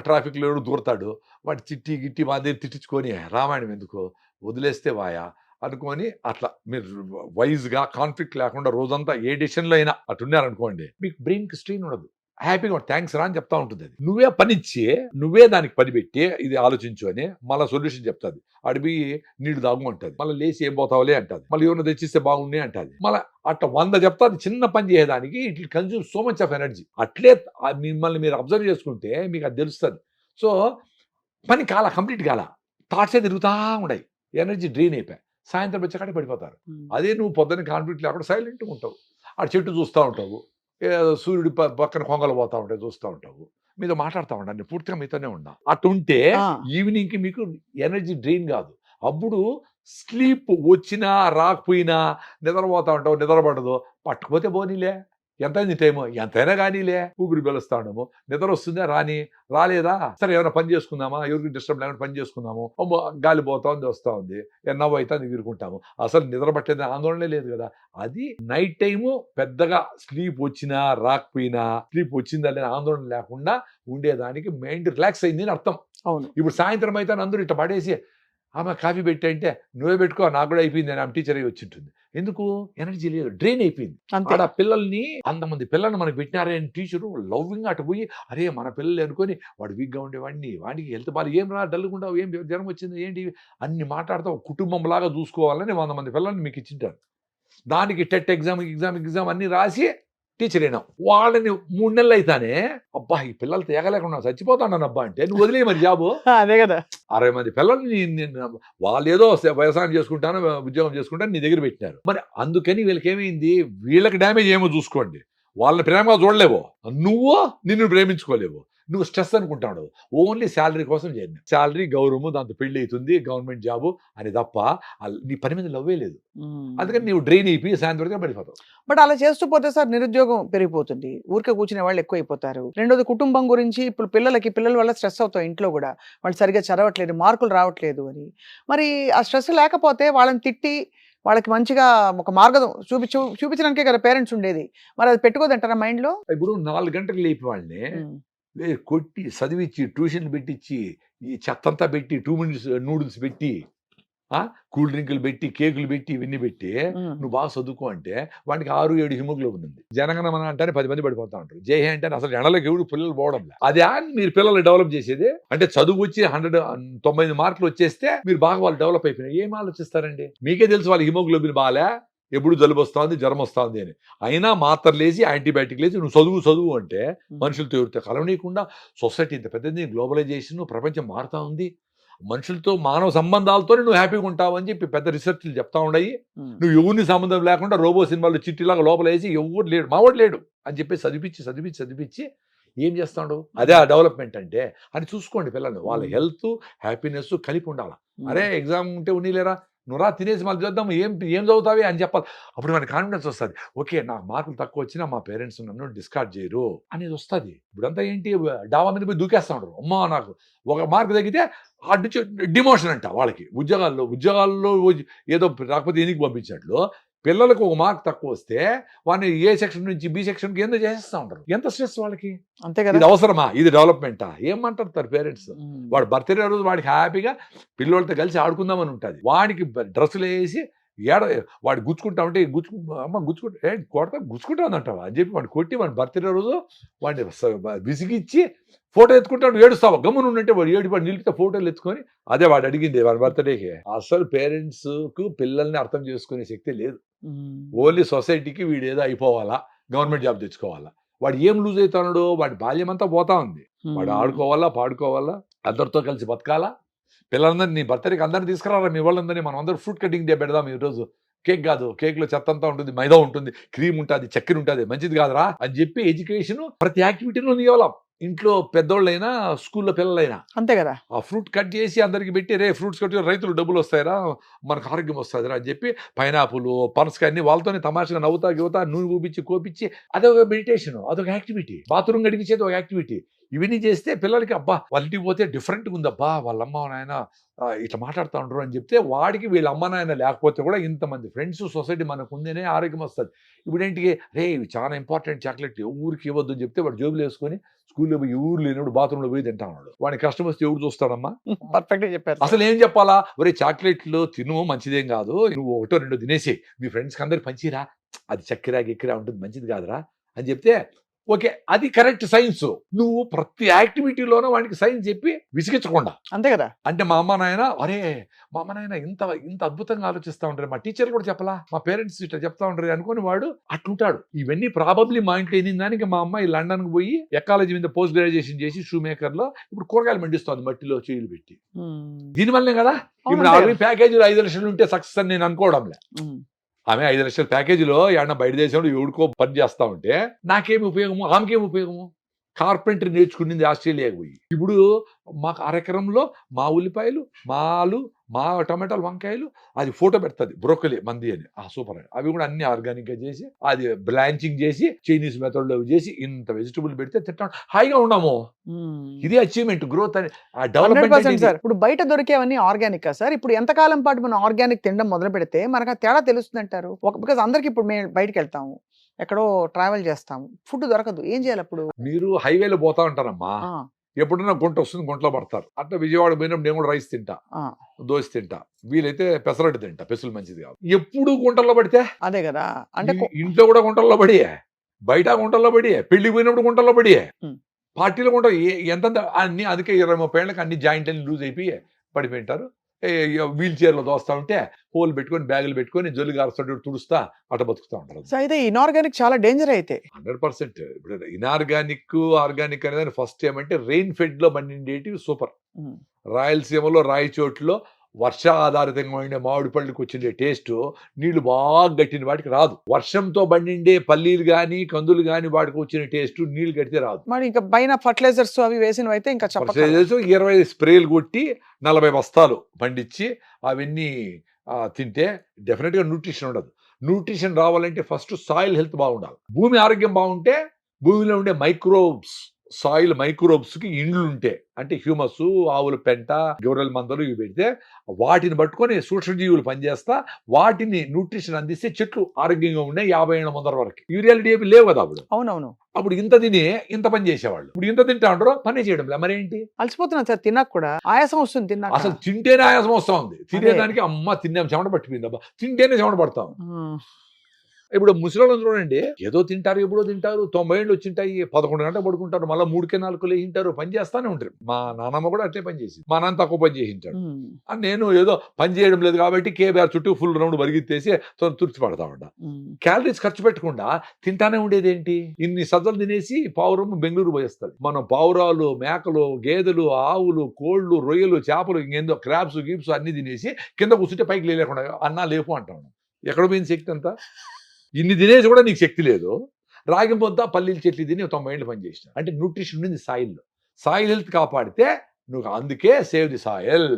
ట్రాఫిక్లో దూరతాడు, వాటి గిట్టి మా దగ్గర తిట్టించుకొని రామాయణం ఎందుకు వదిలేస్తే వాయా అనుకొని అట్లా మీరు వైజ్గా కాన్ఫ్లిక్ట్ లేకుండా రోజంతా ఏ డెసిషన్లో అయినా అట్టున్నారనుకోండి, మీకు బ్రెయిన్కి స్ట్రెయిన్ ఉండదు, హ్యాపీగా థ్యాంక్స్ రా అని చెప్తా ఉంటుంది. అది నువ్వే పనిచ్చి నువ్వే దానికి పని పెట్టి ఇది ఆలోచించు అని మళ్ళీ సొల్యూషన్ చెప్తుంది. అడిగి నీళ్ళు దాగు అంటుంది, మళ్ళీ లేచి ఏం పోతావులే అంటుంది, మళ్ళీ ఎవరిని తెచ్చిస్తే బాగుండే అంటుంది. మళ్ళీ అట్లా 100 చెప్తాది చిన్న పని చేయడానికి. It will consume so much of energy. అట్లే మిమ్మల్ని మీరు అబ్జర్వ్ చేసుకుంటే మీకు అది తెలుస్తుంది. సో పని కంప్లీట్ కాల, థాట్సే తిరుగుతూ ఉన్నాయి, ఎనర్జీ డ్రైన్ అయిపోయి సాయంత్రం వచ్చేకాడే పడిపోతారు. అదే నువ్వు పొద్దున్న కాన్ఫ్లిక్ట్ లేకుండా సైలెంట్గా ఉంటావు, ఆ చెట్టు చూస్తూ ఉంటావు, సూర్యుడి పక్కన కొంగలు పోతా ఉంటాయి చూస్తూ ఉంటావు, మీతో మాట్లాడుతూ ఉండండి, పూర్తిగా మీతోనే ఉన్నా. అటుంటే ఈవినింగ్ కి మీకు ఎనర్జీ డ్రైన్ కాదు. అప్పుడు స్లీప్ వచ్చినా రాకపోయినా నిద్రపోతా ఉంటావు, నిద్రపడదు, పట్టుకుపోతే పోనీలే, ఎంతైంది టైము ఎంతైనా కానీలే, ఊపిరి పిలుస్తా ఉండము, నిద్ర వస్తుందా రాలేదా, సరే ఏమైనా పని చేసుకుందామా, ఎవరికి డిస్టర్బ్ లేకుండా పని చేసుకుందాము, గాలి పోతా ఉంది వస్తూ ఉంది, నవ్వు అయితే ఎగురుకుంటాము, అసలు నిద్ర పట్టేది ఆందోళనే లేదు కదా. అది నైట్ టైము పెద్దగా స్లీప్ వచ్చినా రాకపోయినా, స్లీప్ వచ్చిందా లేని ఆందోళన లేకుండా ఉండేదానికి మైండ్ రిలాక్స్ అయింది అని అర్థం. అవును, ఇప్పుడు సాయంత్రం అయితే అందరూ ఇట్లా పడేసి ఆమె కాఫీ పెట్టంటే నువ్వే పెట్టుకో నాకు కూడా అయిపోయింది అని ఆమె టీచర్ అయ్యి వచ్చింటుంది. ఎందుకు ఎనర్జీ లేదు, డ్రైన్ అయిపోయింది. అంతే. ఆడ పిల్లల్ని అంతమంది పిల్లల్ని మనకి పెట్టినారే అని టీచరు లవ్వింగ్ అటు పోయి అరే మన పిల్లలు అనుకొని వాడు వీక్గా ఉండేవాడిని, వాడికి హెల్త్ బాగా ఏం రా డల్గా ఏం జ్వరం వచ్చింది ఏంటి అన్ని మాట్లాడుతూ ఒక కుటుంబం లాగా చూసుకోవాలని 100 మంది పిల్లల్ని మీకు ఇచ్చింటారు. దానికి టెట్ ఎగ్జామ్ అన్ని రాసి టీచర్ అయినా వాళ్ళని 3 నెలలు అయితేనే అబ్బా ఈ పిల్లలు తేగలేకుండా చచ్చిపోతాను అబ్బా అంటే నువ్వు వదిలే మరి జాబు. అదే కదా. 60 మంది పిల్లల్ని వాళ్ళు ఏదో వ్యవసాయం చేసుకుంటాను ఉద్యోగం చేసుకుంటాను నీ దగ్గర పెట్టినారు. మరి అందుకని వీళ్ళకి ఏమైంది, వీళ్ళకి డ్యామేజ్ ఏమో చూసుకోండి. వాళ్ళని ప్రేమగా చూడలేవు, నువ్వు నిన్ను ప్రేమించుకోలేవు, నువ్వు స్ట్రెస్ అనుకుంటాడు. ఓన్లీ శాలరీ కోసం చేయండి, శాలరీ గౌరవము దాంతో పెళ్లి అవుతుంది గవర్నమెంట్ జాబు అని తప్ప నీ పని మీద లవ్వే లేదు. అందుకని నీవు డ్రైన్ అయిపోయి సాయంత్రం పడిపోతావు. బట్ అలా చేస్తూ పోతే సార్ నిరుద్యోగం పెరిగిపోతుంది, ఊరికే కూర్చునే వాళ్ళు ఎక్కువ అయిపోతారు. రెండోది కుటుంబం గురించి, ఇప్పుడు పిల్లల వల్ల స్ట్రెస్ అవుతాం ఇంట్లో కూడా, వాళ్ళు సరిగ్గా చదవట్లేదు, మార్కులు రావట్లేదు అని. మరి ఆ స్ట్రెస్ లేకపోతే వాళ్ళని తిట్టి వాళ్ళకి మంచిగా ఒక మార్గం చూపించడానికే కదా పేరెంట్స్ ఉండేది. మరి అది పెట్టుకోదంటారా మైండ్ లో? ఇప్పుడు 4 గంటలకు లేపి వాళ్ళని కొట్టి చదివించి ట్యూషన్ పెట్టించి ఈ చెత్తంతా పెట్టి 2 మినిట్స్ నూడిల్స్ పెట్టి కూల్ డ్రింకులు పెట్టి కేకులు పెట్టి ఇవన్నీ పెట్టి నువ్వు బాగా చదువుకో అంటే వాడికి 6-7 హిమోగ్లోబిన్ ఉంది. జనగణమన అంటేనే 10 మంది పడిపోతా ఉంటారు, జై హే అంటే అసలు ఎండలోకి ఎవడు పిల్లలు పోవడం లేదు. అదే మీరు పిల్లలు డెవలప్ చేసేది అంటే చదువు వచ్చి 195 మార్కులు వచ్చేస్తే మీరు బాగా వాళ్ళు డెవలప్ అయిపోయినాయి. ఏం ఆలోచిస్తారండి? మీకే తెలుసు వాళ్ళ హిమోగ్లోబిన్ బాగా ఎప్పుడు జలుబు వస్తుంది జ్వరం వస్తుంది అని, అయినా మాత్రలు వేసి యాంటీబయాటిక్ వేసి నువ్వు చదువు అంటే మనుషులతో ఎవరితో కలవనీయకుండా సొసైటీ ఇంత పెద్దది, గ్లోబలైజేషన్, ప్రపంచం మారుతా ఉంది, మనుషులతో మానవ సంబంధాలతో నువ్వు హ్యాపీగా ఉంటావు అని చెప్పి పెద్ద రిసెర్చ్లు చెప్తా ఉన్నాయి. నువ్వు ఎవరిని సంబంధం లేకుండా రోబో సినిమాలు చిట్టిలాగా లోపల వేసి ఎవరు లేడు మావాడు లేడు అని చెప్పి చదివించి ఏం చేస్తాడు? అదే ఆ డెవలప్మెంట్ అంటే అని చూసుకోండి. పిల్లలు వాళ్ళ హెల్త్ హ్యాపీనెస్ కలిపి ఉండాలి. అరే ఎగ్జామ్ ఉంటే ఉన్నీలేరా నువ్వు రా తినేసి మళ్ళీ చూద్దాం ఏం చదువుతావి అని చెప్పాలి. అప్పుడు మనకి కాన్ఫిడెన్స్ వస్తుంది. ఓకే నాకు మార్కులు తక్కువ వచ్చినా మా పేరెంట్స్ నన్ను డిస్కార్డ్ చేయరు అనేది వస్తుంది. ఇప్పుడంతా ఏంటి డాబా మీద పోయి దూకేస్తా ఉంటారు. అమ్మా నాకు ఒక మార్కు తగ్గితే అడ్డు డిమోషన్ అంట వాళ్ళకి. ఉద్యోగాల్లో ఏదో రాకపోతే ఎందుకు పంపించినట్లు పిల్లలకు ఒక మార్క్ తక్కువ వస్తే వాడిని ఏ సెక్షన్ నుంచి బి సెక్షన్కి ఏందో చేసేస్తూ ఉంటారు. ఎంత స్ట్రెస్ వాళ్ళకి. అంతే కదా. ఇది అవసరమా? ఇది డెవలప్మెంటా? ఏమంటారు పేరెంట్స్? వాడు బర్త్డే రోజు వాడికి హ్యాపీగా పిల్లలతో కలిసి ఆడుకుందామని ఉంటుంది. వాడికి డ్రెస్సులు వేసి వాడు గుచ్చుకుంటా ఉంటే గుచ్చుకుంటా ఉందంటావా అని చెప్పి వాడిని కొట్టి వాడి బర్త్డే రోజు వాడిని విసిగిచ్చి ఫోటో ఎత్తుకుంటాడు. ఏడుస్తావా? గమ్మున ఉన్నట్టే వాడు వాడు నిలిపితే ఫోటోలు ఎత్తుకొని అదే వాడు అడిగింది వాడి బర్త్డేకి. అసలు పేరెంట్స్ కు పిల్లల్ని అర్థం చేసుకునే శక్తి లేదు. ఓన్లీ సొసైటీకి వీడు ఏదో అయిపోవాలా, గవర్నమెంట్ జాబ్ తెచ్చుకోవాలా. వాడు ఏం లూజ్ అవుతున్నాడు? వాడి బాల్యం అంతా పోతా ఉంది. వాడు ఆడుకోవాలా, పాడుకోవాలా, అందరితో కలిసి బతకాలా. పిల్లలందరినీ నీ బర్త్డేకి అందరినీ తీసుకురారా, మీ వాళ్ళందరినీ మనం అందరూ ఫ్రూట్ కటింగ్ డే పెడదాం ఈరోజు. కేక్ కాదు, కేక్లో చెత్త అంతా ఉంటుంది, మైదా ఉంటుంది, క్రీమ్ ఉంటుంది, చక్కెర ఉంటుంది, మంచిది కాదురా అని చెప్పి ఎడ్యుకేషన్ ప్రతి యాక్టివిటీలో ఇవ్వాలి. ఇంట్లో పెద్దోళ్ళైనా స్కూల్లో పిల్లలైనా అంతే కదా. ఆ ఫ్రూట్ కట్ చేసి అందరికి పెట్టి రే ఫ్రూట్స్ కట్ రైతులు డబ్బులు వస్తాయిరా, మనకు ఆరోగ్యం వస్తుందిరా అని చెప్పి పైనాపుల్ పనసకాయ అన్ని వాళ్ళతోనే తమాషగా నవ్వుతా నూనె ఊపించి కోపించి అదొక మెడిటేషన్, అదొక యాక్టివిటీ. బాత్రూమ్ గడిపించేది ఒక యాక్టివిటీ. ఇవన్నీ చేస్తే పిల్లలకి అబ్బా వాళ్ళ ఇంటికి పోతే డిఫరెంట్గా ఉందబ్బా వాళ్ళ అమ్మ నాయన ఇట్లా మాట్లాడుతూ ఉంటారు అని చెప్తే వాడికి వీళ్ళ అమ్మ నాయన లేకపోతే కూడా ఇంతమంది ఫ్రెండ్స్ సొసైటీ మనకు ఉందనే ఆరోగ్యం వస్తుంది. ఇప్పుడు ఏంటికి రే ఇవి చాలా ఇంపార్టెంట్ చాక్లెట్ ఊరికి ఇవ్వద్దు అని చెప్తే వాడు జోబులు వేసుకొని స్కూల్లో పోయి ఊరు లేనివాడు బాత్రూంలో పోయి తింటా ఉన్నాడు. వాడిని కష్టం వస్తే ఎవరు చూస్తాడమ్మా? పర్ఫెక్ట్గా చెప్పారు. అసలు ఏం చెప్పాలా? ఒరే చాక్లెట్లు తిను మంచిదేం కాదు, నువ్వు 1-2 తినేసి మీ ఫ్రెండ్స్కి అందరికి పంచిరా, అది చక్కెర గిక్కెర ఉంటుంది మంచిది కాదురా అని చెప్తే ఓకే అది కరెక్ట్ సైన్స్. నువ్వు ప్రతి యాక్టివిటీలోనూ వాడికి సైన్స్ చెప్పి విసిగించకుండా. అంతే కదా. అంటే మా అమ్మ నాయన ఇంత అద్భుతంగా ఆలోచిస్తూ ఉంటారు, మా టీచర్లు కూడా చెప్పలా, మా పేరెంట్స్ ఇట్లా చెప్తా ఉంటారు అనుకుని వాడు అట్లుంటాడు. ఇవన్నీ ప్రాబబ్లీ మా ఇంట్లో ఎన్ని దానికి మా అమ్మాయి లండన్కి పోయి ఎకాలజీ మీద పోస్ట్ గ్రాడ్యుయేషన్ చేసి షూ మేకర్ లో ఇప్పుడు కూరగాయలు మండిస్తుంది మట్టిలో చేతులు పెట్టి. దీనివల్లనే కదా ఇప్పుడు ఆల్రెడీ ప్యాకేజీలు 5 లక్షలు ఉంటే సక్సెస్ అని నేను అనుకోవడంలే. ఆమె 5 లక్షల ప్యాకేజీలో ఏమన్నా బయట దేశంలో ఎవడికో పని చేస్తా ఉంటే నాకేమి ఉపయోగము, ఆమెకేమి ఉపయోగము? కార్పెంటరీ నేర్చుకునింది ఆస్ట్రేలియాకి పోయి. ఇప్పుడు మాకు 1/2 ఎకరంలో మా ఉల్లిపాయలు, మా ఆలు, మా టమాటాలు, వంకాయలు అది ఫోటో పెడుతుంది బ్రోకలీ మంది అని. సూపర్ అని. అవి కూడా అన్ని ఆర్గానిక్ గా చేసి అది బ్లాంచింగ్ చేసి చైనీస్ మెథడ్ లో చేసి ఇంత వెజిటబుల్ పెడితే తింటాం, హాయిగా ఉన్నాము. ఇది అచీవ్మెంట్, గ్రోత్ అని ఆ డెవలప్మెంట్. సార్ ఇప్పుడు బయట దొరికేవన్నీ ఆర్గానిక్ సార్. ఇప్పుడు ఎంతకాలం పాటు మనం ఆర్గానిక్ తినడం మొదలు పెడితే మనకు ఆ తేడా తెలుస్తుంది అంటారు? బికాజ్ అందరికి ఇప్పుడు మేము బయటకు వెళ్తాము, ఎక్కడో ట్రావెల్ చేస్తాము, ఫుడ్ దొరకదు, ఏం చేయాలి అప్పుడు? మీరు హైవేలో పోతా ఉంటారమ్మా, ఎప్పుడైనా గుంట వస్తుంది, గుంటలో పడతారు. అట్లా విజయవాడ పోయినప్పుడు నేను కూడా రైస్ తింటా, ఆ, దోశ తింటా, వీలైతే పెసరట్టు తింటా, పెసులు మంచిది కాదు. ఎప్పుడు గుంటల్లో పడితే అదే కదా. అంటే ఇంట్లో కూడా గుంటల్లో పడియే, బయట గుంటల్లో పడియే, పెళ్లికి పోయినప్పుడు గుంటల్లో పడియే, ఉమ్. పార్టీలో గుంట ఎంత అన్ని. అందుకే 20-30 ఏళ్ళకి అన్ని జాయింట్ అన్ని లూజ్ అయిపోయి పడిపోయింటారు. వీల్ చైర్లో దోస్తా ఉంటే హోల్ పెట్టుకొని బ్యాగులు పెట్టుకొని జొల్లి గారుస్తాడు తుడుస్తా అట బతుకుతా ఉంటారు. సో అయితే ఇనార్గానిక్ చాలా డేంజర్ అయితే. 100%. ఇప్పుడు ఇనార్గానిక్, ఆర్గానిక్ అనేది ఫస్ట్ ఏమంటే రెయిన్ ఫెడ్ లో పండిండేటివి సూపర్. ఉమ్. రాయలసీమలో రాయచోట్లో వర్ష ఆధారితంగా ఉండే మామిడి పళ్ళకి వచ్చిండే టేస్ట్ నీళ్లు బాగా గట్టిన వాటికి రాదు. వర్షంతో పండిండే పల్లీలు గాని కందులు గాని వాటికి వచ్చిన టేస్ట్ నీళ్లు కడితే రాదు. మరి ఇంకా పైన ఫర్టిలైజర్స్ అవి వేసినవి అయితే ఇంకా చెప్పాలి. 20 స్ప్రేలు కొట్టి 40 బస్తాలు పండించి అవన్నీ తింటే డెఫినెట్ గా న్యూట్రిషన్ ఉండదు. న్యూట్రిషన్ రావాలంటే ఫస్ట్ సాయిల్ హెల్త్ బాగుండాలి. భూమి ఆరోగ్యం బాగుంటే భూమిలో ఉండే మైక్రోబ్స్, సాయిల్ మైక్రోబ్స్ కి ఇండ్లు ఉంటే, అంటే హ్యూమస్, ఆవుల పెంట, గొర్రెల మందలు ఇవి పెడితే వాటిని పట్టుకొని సూక్ష్మజీవులు పనిచేస్తా వాటిని న్యూట్రిషన్ అందిస్తే చెట్లు ఆరోగ్యంగా ఉన్నాయి 50 ఏళ్ళ ముందర వరకు. యూరియాలు ఏమి లేవు కదా అప్పుడు. అవునవును. అప్పుడు ఇంత తిని ఇంత పని చేసేవాళ్ళు. ఇప్పుడు ఇంత తింటా ఉంటారో పని చేయడం లే. మరేంటి అలసిపోతున్నాను సార్, తిన్నాక కూడా ఆయాసం వస్తుంది. తిన్నాక అసలు తింటేనే ఆయాసం వస్తా ఉంది. తినేదానికి అమ్మ తిన్నాం చెమట పట్టిపోయింది, అబ్బా తింటేనే చెమట పడతాం. ఇప్పుడు ముసలిళ్ళని చూడండి, ఏదో తింటారు, ఎప్పుడో తింటారు, 90 ఏళ్ళు వచ్చింటాయి, 11 గంటలు పడుకుంటారు, మళ్ళీ 3-4 లేhinటారు, పని చేస్తానే ఉంటారు. మా నాన్నమ్మ కూడా అట్లే పని చేసి, మా నాన్న తక్కువ పని చేయించాడు. నేను ఏదో పని చేయడం లేదు కాబట్టి కేబీఆర్ చుట్టూ ఫుల్ రౌండ్ పరిగెత్తేసి తుర్చి పడతా ఉంటా. క్యాలరీస్ ఖర్చు పెట్టకుండా తింటానే ఉండేది ఏంటి? ఇన్ని సజ్జలు తినేసి పావురం బెంగళూరు పోయేస్తారు. మనం పావురాలు, మేకలు, గేదెలు, ఆవులు, కోళ్ళు, రొయ్యలు, చేపలు, ఇంకేందో క్రాబ్స్ గీప్స్ అన్ని తినేసి కింద కూర్చుంటే పైకి లేకుండా అన్నా లేపు అంటాను. ఎక్కడ పోయింది శక్తి అంతా? ఇన్ని తినేసి కూడా నీకు శక్తి లేదు. రాగి పొద్దా పల్లీలు చెట్లు తిని 90 ఏళ్ళు పనిచేసిన అంటే న్యూట్రిషన్ ఉంది సాయిల్లో. సాయిల్ హెల్త్ కాపాడితే నువ్వు, అందుకే సేవ్ ది సాయిల్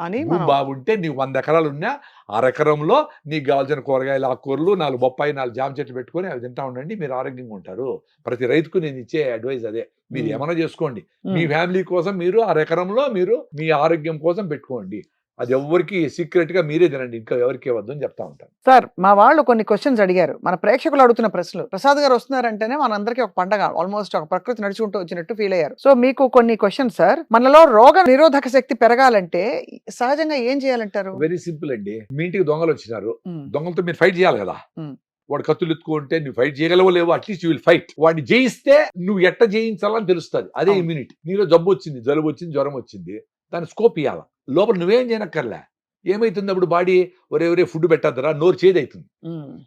అని. బాగుంటే నీకు 100 ఎకరాలు ఉన్నా 1/2 ఎకరంలో నీకు కావాల్సిన కూరగాయలు, ఆకుకూరలు, 4 బొప్పాయి, 4 జామ చెట్లు పెట్టుకొని అవి తింటా ఉండండి, మీరు ఆరోగ్యంగా ఉంటారు. ప్రతి రైతుకు నేను ఇచ్చే అడ్వైస్ అదే. మీరు ఏమైనా చేసుకోండి, మీ ఫ్యామిలీ కోసం మీరు 1/2 ఎకరంలో మీరు మీ ఆరోగ్యం కోసం పెట్టుకోండి. అది ఎవరికి సీక్రెట్ గా మీరే తినండి, ఇంకా ఎవరికి ఇవ్వద్దు అని చెప్తా ఉంటాను. సార్, మా వాళ్ళు కొన్ని క్వశ్చన్స్ అడిగారు, మన ప్రేక్షకులు అడుగుతున్న ప్రశ్నలు. ప్రసాద్ గారు వస్తున్నారంటేనే మనందరికీ ఒక పండగ, ఆల్మోస్ట్ ఒక ప్రకృతి నడుచుకుంటూ వచ్చినట్టు ఫీల్ అయ్యారు. సో మీకు కొన్ని క్వశ్చన్స్ సార్. మనలో రోగ నిరోధక శక్తి పెరగాలంటే సహజంగా ఏం చేయాలంటారు? వెరీ సింపుల్ అండి. మీ ఇంటికి దొంగలు వచ్చినారు, దొంగలతో మీరు ఫైట్ చేయాలి కదా. వాడు కత్తులు ఎత్తుకుంటే నువ్వు ఫైట్ చేయగలవో లేవో, అట్లీస్ట్ యూ విల్ ఫైట్. వాడిని జయిస్తే నువ్వు ఎట్ట జయించాలని తెలుస్తుంది. అదే ఇమ్యూనిటీ. నీలో జబ్బు వచ్చింది, జలుబు వచ్చింది, జ్వరం వచ్చింది, దాని స్కోప్ ఇవ్వాలి. లోపల నువ్వేం చేయనక్కర్లే. ఏమైతుంది అప్పుడు? బాడీ ఒరే ఫుడ్ పెట్టద్దురా, నోరు చేదు అవుతుంది,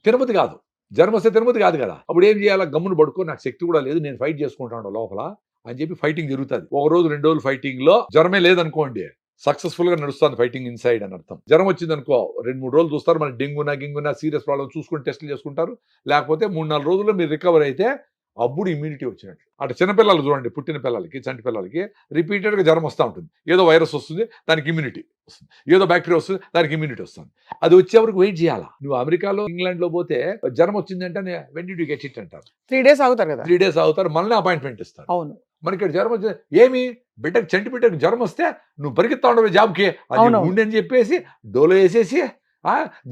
తిరుపతి కాదు, జ్వరం వస్తే తిరుపతి కాదు కదా. అప్పుడు ఏం చేయాలా? గమ్మును పడుకో, నాకు శక్తి కూడా లేదు, నేను ఫైట్ చేసుకుంటాను లోపల అని చెప్పి ఫైటింగ్ జరుగుతుంది. 1 రోజు 2 రోజులు ఫైటింగ్ లో జ్వరమే లేదనుకోండి, సక్సెస్ఫుల్ గా నడుస్తుంది ఫైటింగ్ ఇన్సైడ్ అని అర్థం. జ్వరం వచ్చింది అనుకో 2-3 రోజులు చూస్తారు, మన గింగునా సీరియస్ ప్రాబ్లమ్ చూసుకుని టెస్టులు చేసుకుంటారు. లేకపోతే 3-4 రోజుల్లో మీరు రికవర్ అయితే అప్పుడు ఇమ్యూనిటీ వచ్చినట్టు. అటు చిన్నపిల్లలు చూడండి, పుట్టిన పిల్లలకి, చంటి పిల్లలకి రిపీటెడ్గా జ్వరం వస్తూ ఉంటుంది. ఏదో వైరస్ వస్తుంది, దానికి ఇమ్యూనిటీ వస్తుంది, ఏదో బ్యాక్టీరియా వస్తుంది, దానికి ఇమ్యూనిటీ వస్తుంది. అది వచ్చేవరకు వెయిట్ చేయాలా. నువ్వు అమెరికాలో, ఇంగ్లాండ్లో పోతే జ్వరం వచ్చిందంటే when did you get it అంటారు. 3 days ఆగుతారు కదా. 3 days ఆగుతారు, మళ్ళీ అపాయింట్మెంట్ ఇస్తారు. అవును. మనకి ఇక్కడ జ్వరం వచ్చి ఏమి బిడ్డకి, చంటి బిడ్డకి జ్వరం వస్తే నువ్వు పరిగెత్తా ఉండవు జాబ్కి, అది ఉండి అని చెప్పేసి డోలో వేసేసి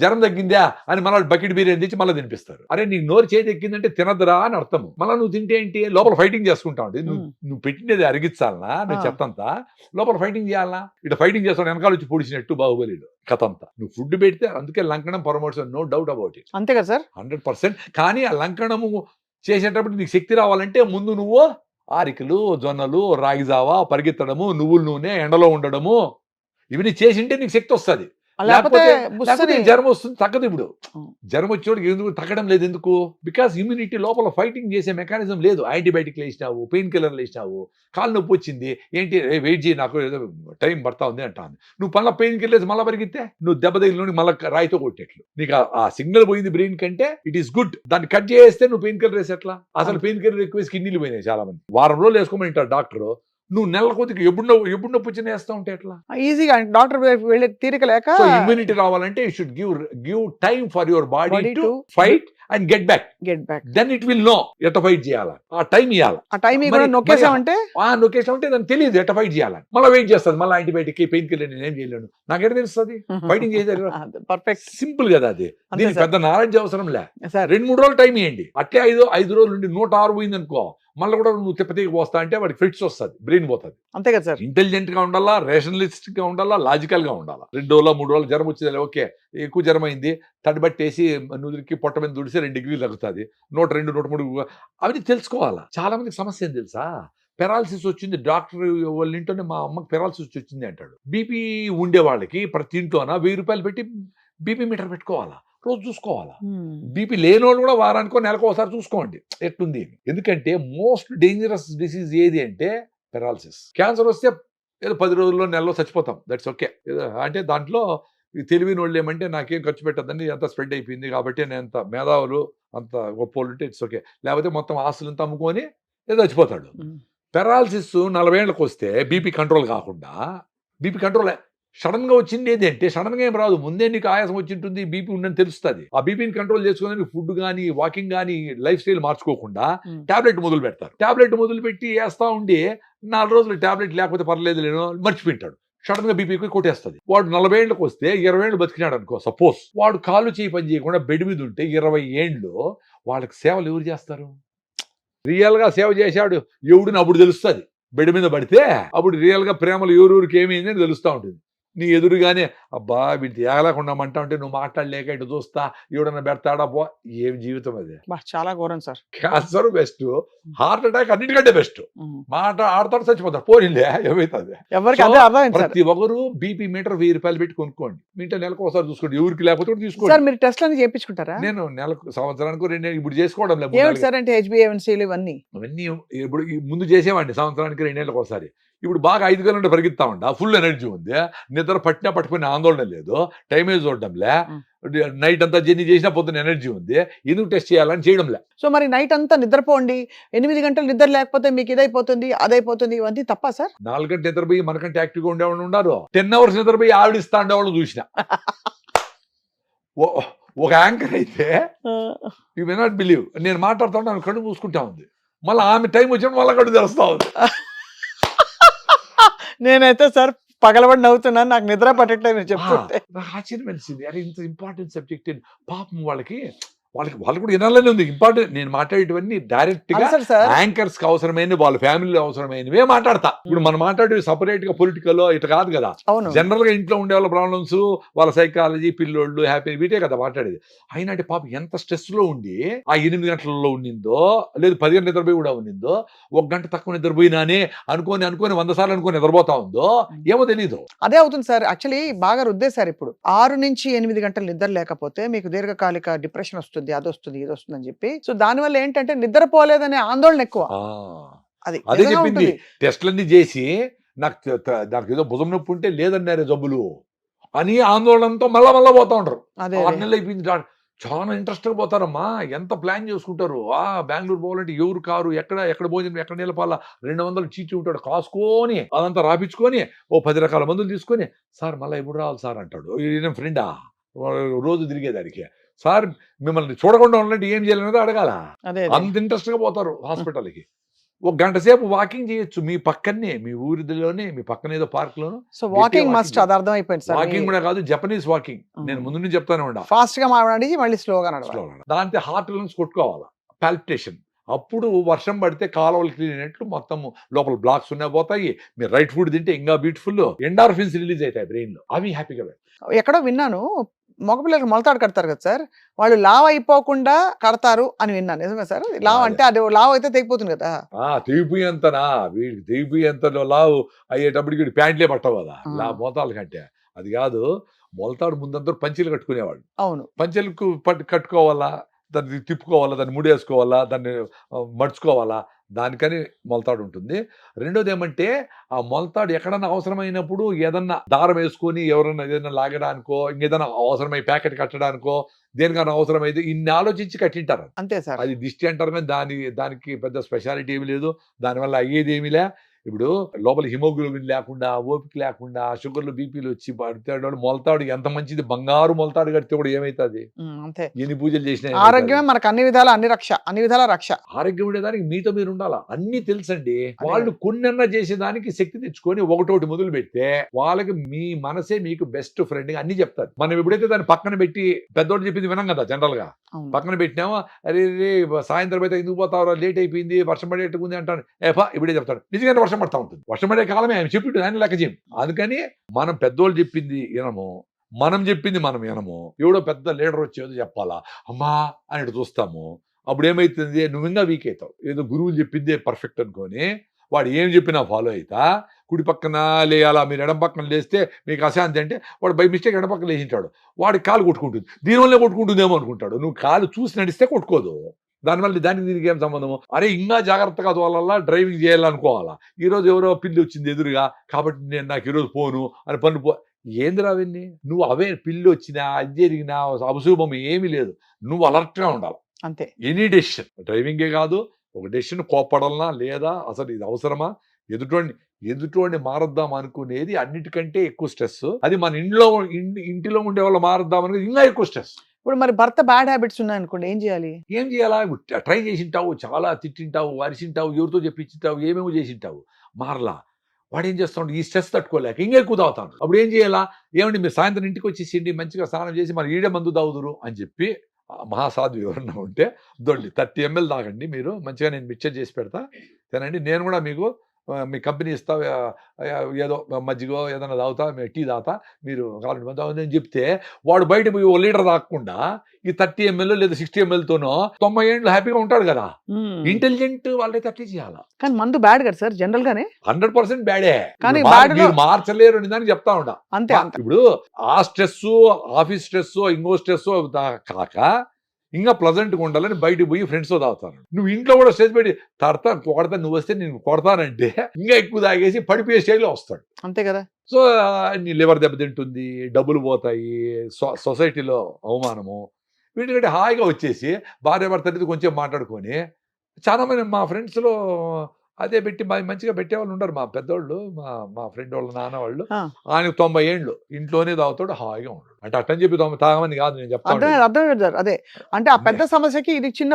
జ్వరం తగ్గిందా అని మళ్ళీ బకెట్ బిర్యానీ తెచ్చి మళ్ళీ తినిపిస్తారు. అరే నీకు నోరు చేతి ఎక్కిందంటే తినద్దురా అని అర్థం. మళ్ళీ నువ్వు తింటే ఏంటి? లోపల ఫైటింగ్ చేసుకుంటా ఉంటే నువ్వు పెట్టినది అరిగించాలనా, నువ్వు చెత్తంతా లోపల ఫైటింగ్ చేయాలనా? ఇట్లా ఫైటింగ్ చేస్తాను, వెనకాల వచ్చి పొడిచినట్టు బాహుబలిలో కథ అంతా. నువ్వు ఫుడ్ పెడితే అందుకే లంకణం promotion, no doubt about it. అంతే కదా సార్, 100%. కానీ ఆ లంకణము చేసేటప్పుడు నీకు శక్తి రావాలంటే ముందు నువ్వు ఆరికలు, జొన్నలు, రాగి జావా, పరిగెత్తడము, నువ్వుల నూనె, ఎండలో ఉండడము, ఇవన్నీ చేసింటే నీకు శక్తి వస్తుంది. లేకపోతే జ్వరం వస్తుంది, తగ్గదు. ఇప్పుడు జ్వరం వచ్చేవాడికి ఎందుకు తగ్గడం లేదు? ఎందుకు? బికాస్ ఇమ్యూనిటీ లోపల ఫైటింగ్ చేసే మెకానిజం లేదు. యాంటీబయాటిక్లు వేసినావు, పెయిన్ కిల్లర్లు వేసినావు, కాళ్ళు నొప్పి వచ్చింది, ఏంటి వెయిట్ చేయి, నాకు ఏదో టైం పడతా ఉంది అంటాను. నువ్వు మళ్ళీ పెయిన్ కిల్లర్స్ మళ్ళీ పరిగితే నువ్వు దెబ్బ తగిలిన మళ్ళీ రాయితో కొట్టేట్లు. నీకు ఆ సిగ్నల్ పోయింది బ్రెయిన్ కంటే, ఇట్ ఈస్ గుడ్. దాన్ని కట్ చేస్తే నువ్వు పెయిన్ కిల్లర్ వేసేట్లా? అసలు పెయిన్ కిల్లర్ ఎక్కువ కిడ్నీలు పోయినాయి చాలా మంది. వారం రోజులు వేసుకోమని అంటారు డాక్టర్. నువ్వు నెల కొద్దిగా ఎప్పుడు నొప్పి వచ్చిన వేస్తా ఉంటే ఎట్లా? ఈజీగా డాక్టర్ వెళ్ళే తీరిక లేక. ఇమ్యూనిటీ రావాలంటే you should give time for your body to fight and get back. Then it will know ఎట్ట ఫైట్ చేయాలి. ఆ టైం ఇవ్వాలి. ఆ టైం నొక్కేసామంటే దానికి తెలియదు ఎట్ట ఫైట్ చేయాలని. మళ్ళీ వెయిట్ చేస్తుంది, మళ్ళీ యాంటీబయాటిక్, పెయిన్ కిల్లర్ నేను ఏం చేయలేను, నాకెట తెలుస్తుంది? ఫైటింగ్ చేసేది పర్ఫెక్ట్, సింపుల్ కదా అది. దీనికి పెద్ద నాలెడ్జ్ అవసరం లే. 2-3 రోజులు టైం ఇవ్వండి. అట్లే 5 రోజులు నుండి 106 పోయింది అనుకో, మళ్ళీ కూడా నువ్వు తిప్పతీకి పోస్తా అంటే వాడికి ఫిట్స్ వస్తుంది, బ్రెయిన్ పోతుంది. అంతే కదా సార్. ఇంటెలిజెంట్ గా ఉండాలా, రేషనలిస్టిక్ గా ఉండాలా, లాజికల్ గా ఉండాలా. 2 రోజులు 3 రోజులు జ్వరం వచ్చేది, ఓకే ఎక్కువ జ్వరం అయింది, తడిబట్టేసి నుదురికి పొట్ట మీద దుడిసి 2 డిగ్రీలు తగ్గుతుంది, 102 103 అవి తెలుసుకోవాలా. చాలా మందికి సమస్య ఏం తెలుసా, పెరాలసిస్ వచ్చింది, డాక్టర్ వాళ్ళ ఇంట్లోనే మా అమ్మకి పెరాలసిస్ వచ్చింది అంటాడు. బీపీ ఉండే వాళ్ళకి ప్రతి ఇంట్లోన 1000 రూపాయలు పెట్టి బీపీ మీటర్ పెట్టుకోవాలా, రోజు చూసుకోవాలా. బీపీ లేని వాళ్ళు కూడా వారానికో నెలకు ఒకసారి చూసుకోండి ఎట్లుంది. ఎందుకంటే మోస్ట్ డేంజరస్ డిసీజ్ ఏది అంటే పెరాలసిస్. క్యాన్సర్ వస్తే ఏదో 10 రోజుల్లో నెలలో చచ్చిపోతాం, దట్స్ ఓకే. అంటే దాంట్లో తెలివిన వాళ్ళు ఏమంటే నాకేం ఖర్చు పెట్టద్దని అంత స్ప్రెడ్ అయిపోయింది కాబట్టి నేను అంత మేధావులు అంత గొప్ప ఉంటే ఇట్స్ ఓకే, లేకపోతే మొత్తం ఆస్తులంతా అమ్ముకొని ఏదో చచ్చిపోతాడు. పెరాలసిస్ 40 ఏళ్ళకి వస్తే బీపీ కంట్రోల్ కాకుండా, బీపీ కంట్రోల్ సడన్ గా వచ్చింది ఏది అంటే సడన్ గా ఏం రాదు, ముందే నీకు ఆయాసం వచ్చి ఉంటుంది, బీపీ ఉందని తెలుస్తుంది. ఆ బీపీని కంట్రోల్ చేసుకుని ఫుడ్ కానీ వాకింగ్ కానీ లైఫ్ స్టైల్ మార్చుకోకుండా టాబ్లెట్ మొదలు పెడతారు. టాబ్లెట్ మొదలు పెట్టి వేస్తా ఉండి 4 రోజులు టాబ్లెట్ లేకపోతే పర్లేదు లేనో మర్చిపోయింటాడు, సడన్ గా బీపీకి కొట్టేస్తుంది. వాడు 40 ఏళ్ళకి వస్తే 20 ఏళ్ళు బతికినాడు అనుకో సపోజ్, వాడు కాళ్ళు చేయి పని చేయకుండా బెడ్ మీద ఉంటే 20 ఏళ్ళు వాళ్ళకి సేవలు ఎవరు చేస్తారు? రియల్ గా సేవ చేశాడు ఎవడిని అప్పుడు తెలుస్తుంది. బెడ్ మీద పడితే అప్పుడు రియల్ గా ప్రేమలు ఎవరెవరికి ఏమైంది అని తెలుస్తూ ఉంటుంది. నీ ఎదురుగానే అబ్బా వీటి ఏగలేకుండా అంటా ఉంటే నువ్వు మాట్లాడలేక ఇటు చూస్తా ఎవడన్నా పెడతాడా పో, ఏం జీవితం అది. చాలా ఘోరం sir. Cancer best, heart attack అన్నిటికంటే బెస్ట్. మాట ఆడతాడు చచ్చిపోతాడు, పోనీలే ఏమైతుంది. ఎవరికి అదే అర్థం. ప్రతి ఒక్కరు బీపీ మీటర్ 1000 రూపాయలు పెట్టి కొనుక్కోండి, మీ ఇంట్లో నెలకు ఒకసారి చూసుకోండి, ఎవరికి లేకపోతే కూడా తీసుకోండి. సార్ మీరు టెస్ట్ అన్ని చేయించుకుంటారా? నేను నెలకు సంవత్సరానికి 2 ఇప్పుడు చేసుకోవడం లేదు. ఏమిటి సార్ అంటే HbA1c ఇవన్నీ అవన్నీ ఇప్పుడు ముందు చేసేవాడిని సంవత్సరానికి 2 ఏళ్ళకి ఒకసారి. ఇప్పుడు బాగా 5 గంటలు పరిగెత్తా ఉంటా, ఫుల్ ఎనర్జీ ఉంది, నిద్ర పట్టినా పట్టుకునే ఆందోళన లేదు, టైమే చూడడంలే, నైట్ అంతా జర్నీ చేసినా పొద్దున్న ఎనర్జీ ఉంది, ఎందుకు టెస్ట్ చేయాలని చేయడంలే. సో మరి నైట్ అంతా నిద్రపోండి, 8 గంటలు నిద్ర లేకపోతే మీకు ఇదైపోతుంది అదైపోతుంది, ఇవన్నీ తప్ప సార్? 4 గంటలు నిద్రపోయి మనకంటే యాక్టివ్గా ఉండేవాళ్ళు ఉన్నారు, 10 అవర్స్ నిద్రపోయి ఆవిడిస్తా ఉండేవాళ్ళు చూసిన. ఒక యాంకర్ అయితే యూ మే నాట్ బిలీవ్, నేను మాట్లాడుతా ఉంటే ఆమె కళ్ళు మూసుకుంటా ఉంది, మళ్ళీ ఆమె టైం వచ్చినప్పుడు మళ్ళీ కళ్ళు తెలుస్తా ఉంది. నేనైతే సార్ పగలబడి నవ్వుతున్నాను, నాకు నిద్ర పట్టట్లేదు చెప్తుంటే. నాకు ఆశ్చర్యం వేసింది, అరే ఇంత ఇంపార్టెంట్ సబ్జెక్ట్ పాపం వాళ్ళు కూడా వినాలని ఉంది. ఇంపార్టెంట్ నేను మాట్లాడేటివన్నీ డైరెక్ట్ గా యాంకర్స్ కి అవసరమైన వాళ్ళ ఫ్యామిలీ అవసరమైనవే మాట్లాడతా. ఇప్పుడు మనం మాట్లాడేవి సపరేట్ గా పొలిటికల్ ఇట్లా కాదు కదా, జనరల్ గా ఇంట్లో ఉండే వాళ్ళ ప్రాబ్లమ్స్, వాళ్ళ సైకాలజీ, పిల్లోళ్ళు హ్యాపీ వీటే కదా మాట్లాడేది. అయినా అంటే పాపం ఎంత స్ట్రెస్ లో ఉండి ఆ 8 గంటలలో ఉండిందో, లేదు 10 గంటల నిద్రపోయి కూడా ఉండిందో, 1 గంట తక్కువ నిద్రపోయినానే అనుకోని 100 సార్లు అనుకోని నిద్రపోతా ఉందో ఏమో తెలీదు. అదే అవుతుంది సార్. యాక్చువల్లీ బాగా రుద్దేశారు. ఇప్పుడు 6 నుంచి 8 గంటలు నిద్ర లేకపోతే మీకు దీర్ఘకాలిక డిప్రెషన్ వస్తుంది, అది వస్తుంది, ఇది వస్తుంది అని చెప్పి. సో దానివల్ల ఏంటంటే నిద్రపోలేదనే ఆందోళన ఎక్కువ. అదే చెప్పింది, టెస్ట్లన్నీ చేసి నాకు ఏదో భుజం నొప్పి ఉంటే లేదన్నారే జబ్బులు అని ఆందోళనతో మళ్ళా పోతా ఉంటారు. 6 నెలలు అయిపోయింది, చాలా ఇంట్రెస్ట్ గా పోతారమ్మా, ఎంత ప్లాన్ చేసుకుంటారు. బెంగళూరు పోవాలంటే ఎవరు కారు, ఎక్కడ భోజనం, ఎక్కడ నిలపాలా, 200 చీచి ఉంటాడు, కాసుకొని అదంతా రాపించుకొని 10 రకాల మందులు తీసుకొని, సార్ మళ్ళీ ఎప్పుడు రావాలి సార్ అంటాడు. ఈయన ఫ్రెండా రోజు తిరిగేదానికి, సార్ మిమ్మల్ని చూడకుండా ఉండాలంటే ఏం చేయాలనేది అడగాల. అంత ఇంట్రెస్ట్ గా పోతారు హాస్పిటల్కి. 1 గంట సేపు వాకింగ్ చేయొచ్చు మీ పక్కనే, మీ ఊరిలోనే, మీ పక్కన ఏదో పార్క్ లోను. సో వాకింగ్ మస్ట్, అది అర్థం అయిపోయింది సార్. వాకింగ్ కూడా కాదు, జపనీస్ వాకింగ్. నేను ముందు నుంచి చెప్తానే ఉండా, ఫాస్ట్ గా మాట్లాడి మళ్ళీ స్లోగా నడవాలి. దాంతో హార్ట్ లెన్స్ కొట్టుకోవాలా, పాల్పిటేషన్. అప్పుడు వర్షం పడితే కాలువలు క్లీన్ అయినట్లు మొత్తం లోపల బ్లాక్స్ ఉన్నాయి పోతాయి. మీరు రైట్ ఫుడ్ తింటే ఇంకా బ్యూటిఫుల్ ఎండార్ఫిన్స్ రిలీజ్ అవుతాయి బ్రెయిన్ లో, అవి హ్యాపీగా. ఎక్కడో విన్నాను, మగపిల్లలకు మొలతాడు కడతారు కదా సార్, వాళ్ళు లావ్ అయిపోకుండా కడతారు అని విన్నాను. నిజమే సార్? లావ్ అంటే అది లావ్ అయితే తెగిపోతుంది కదా. తెగిపోయేంతనా, వీడికి తెగిపోయేంతలో లావ్ అయ్యేటప్పటికి ప్యాంట్లే పట్టవు కదా మోతాల కంటే. అది కాదు, మొలతాడు ముందంతా పంచీలు కట్టుకునేవాడు. అవును, పంచెలకు కట్టుకోవాలా, దాన్ని తిప్పుకోవాలా, దాన్ని ముడేసుకోవాలా, దాన్ని మడుచుకోవాలా, దానికని మొలతాడు ఉంటుంది. రెండోది ఏమంటే ఆ మొలతాడు ఎక్కడన్నా అవసరమైనప్పుడు ఏదన్నా దారం వేసుకొని ఎవరన్నా ఏదైనా లాగడానికో, ఇంకేదైనా అవసరమై ప్యాకెట్ కట్టడానికో, దేనికన్నా అవసరమైతే ఇన్ని ఆలోచించి కట్టింటారు. అంతే సార్. అది దిష్టి అంటారు కానీ దానికి పెద్ద స్పెషాలిటీ ఏమి లేదు, దానివల్ల అయ్యేది ఏమిలే. ఇప్పుడు లోపల హిమోగ్లోబిన్ లేకుండా, ఓపిక లేకుండా, షుగర్లు బీపీలు వచ్చి పడతాడు మొలతాడు ఎంత మంచిది, బంగారు మొలతాడు కడితే కూడా ఏమైతుంది? అంతే. ఎన్ని పూజలు చేసినా ఆరోగ్యమే మనకు అన్ని విధాల రక్ష. ఆరోగ్యం ఉండేదానికి మీతో మీరు ఉండాలా, అన్ని తెలుసండి. వాళ్ళు కొన్నన్నా చేసేదానికి శక్తి తెచ్చుకొని ఒకటోటి మొదలు పెడితే వాళ్ళకి మీ మనసే మీకు బెస్ట్ ఫ్రెండ్ గా అన్ని చెప్తారు. మనం ఎప్పుడైతే దాన్ని పక్కన పెట్టి పెద్దోడు చెప్పింది వినం కదా, జనరల్ గా పక్కన పెట్టినామో అరే రే సాయంత్రం అయితే ఎందుకు పోతావు, లేట్ అయిపోయింది, వర్షం పడేట్టుకుంది అంటాను, ఇప్పుడే చెప్తాడు నిజంగానే వర్షం పడతా ఉంటుంది. వర్షం పడే కాలమే ఆయన చెప్పిట్టు ఆయన లెక్క చేయం. అందుకని మనం పెద్దోళ్ళు చెప్పింది వినము, మనం చెప్పింది మనం వినము. ఎవడో పెద్ద లీడర్ వచ్చేదో చెప్పాలా అమ్మా అని చూస్తాము. అప్పుడు ఏమైతుంది, నువ్వు ఇంకా వీక్ అవుతావు. ఏదో గురువులు చెప్పిందే పర్ఫెక్ట్ అనుకొని వాడు ఏం చెప్పినా ఫాలో అవుతా. కుడి పక్కన లేయాలా, మీరు ఎడం పక్కన లేస్తే మీకు అశాంతి అంటే వాడు బై మిస్టేక్ ఎడం పక్కన లేచింటాడు, వాడికి కాలు కొట్టుకుంటుంది, దీనివల్లే కొట్టుకుంటుందేమో అనుకుంటాడు. నువ్వు కాలు చూసి నడిస్తే కొట్టుకోదు, దానివల్ల దానికి దీనికి ఏం సంబంధము? అరే ఇంకా జాగ్రత్తగా తోలాలా, డ్రైవింగ్ చేయాలనుకోవాలా. ఈరోజు ఎవరో పిల్లి వచ్చింది ఎదురుగా కాబట్టి నేను నాకు ఈరోజు పోను అని పనులు ఏందిరా అవన్నీ? నువ్వు అవే పిల్లి వచ్చినా అది జరిగినా అశుభం ఏమీ లేదు, నువ్వు అలర్ట్గా ఉండాలి అంతే. ఎనీ డెసిషన్, డ్రైవింగే కాదు, ఒక డెసిషన్ కోప్పడాలనా లేదా అసలు ఇది అవసరమా, ఎదుటోడిని మారద్దాం అనుకునేది అన్నిటికంటే ఎక్కువ స్ట్రెస్. అది మన ఇంటిలో ఉండే వాళ్ళు మారద్దాం అనేది ఇంకా ఎక్కువ స్ట్రెస్. ఇప్పుడు మరి భర్త బ్యాడ్ హ్యాబిట్స్ ఉన్నాయనుకోండి, ఏం చేయాలి? ఏం చేయాలా? ట్రై చేసింటావు, చాలా తిట్టింటావు, అరిసింటావు, ఎవరితో చెప్పించింటావు, ఏమేమో చేసింటావు, మారలా. వాడు ఏం చేస్తాడు, ఈ స్ట్రెస్ తట్టుకోలేక ఇంకా ఎక్కువ తాగుతాడు. అప్పుడు ఏం చేయాలా? ఏమండి మీరు సాయంత్రం ఇంటికి వచ్చేసిండి, మంచిగా స్నానం చేసి మరి ఈడే మందు తాగుదురు అని చెప్పి మహాసాధు ఎవరన్నా ఉంటే దొండి 30 ml తాగండి, మీరు మంచిగా నేను మిక్చర్ చేసి పెడతా తినండి, నేను కూడా మీకు మీ కంపెనీ ఇస్తా, ఏదో మజ్జిగో ఏదైనా తాగుతా, టీ తాగుతా, మీరు కావాలంటే మంది అని చెప్తే వాడు బయట పోయి 1 లీటర్ తాగకుండా ఈ 30 ml లేదా 60 ml తోనో 90 ఏళ్ళు హ్యాపీగా ఉంటాడు కదా. ఇంటెలిజెంట్ వాళ్ళైతే అట్లే చేయాలా. కానీ మందు బ్యాడ్ కదా సార్, జనరల్ గానే 100% బ్యాడే. కానీ మీరు మార్చలేరు అని దానికి చెప్తా ఉంటా. అంతే. ఇప్పుడు ఆ స్ట్రెస్, ఆఫీస్ స్ట్రెస్, ఇంకో స్ట్రెస్ కాక ఇంకా ప్లజెంట్గా ఉండాలని బయటకు పోయి ఫ్రెండ్స్తో తాగుతాను. నువ్వు ఇంట్లో కూడా స్టేజ్ పెట్టి కొడతా, నువ్వు వస్తే నేను కొడతానంటే ఇంకా ఎక్కువ తాగేసి పడిపోయే స్టేజ్లో వస్తాడు. అంతే కదా. సో నీ లివర్ దెబ్బతింటుంది, డబ్బులు పోతాయి, సొసైటీలో అవమానము. వీటికంటే హాయిగా వచ్చేసి భార్య భర్త కొంచెం మాట్లాడుకొని, చాలా మంది మా ఫ్రెండ్స్లో అదే పెట్టి మంచిగా పెట్టేవాళ్ళు ఉండరు. మా పెద్దోళ్ళు, మా ఫ్రెండ్ వాళ్ళ నాన్న వాళ్ళు, ఆయనకు 90 ఏళ్ళు ఇంట్లోనే తాగుతాడు, హాయిగా ఉండడు. అంటే అట్టని చెప్పి తాగమని కాదు నేను చెప్తాను. అర్థం అదే అంటే ఆ పెద్ద సమస్యకి ఇది చిన్న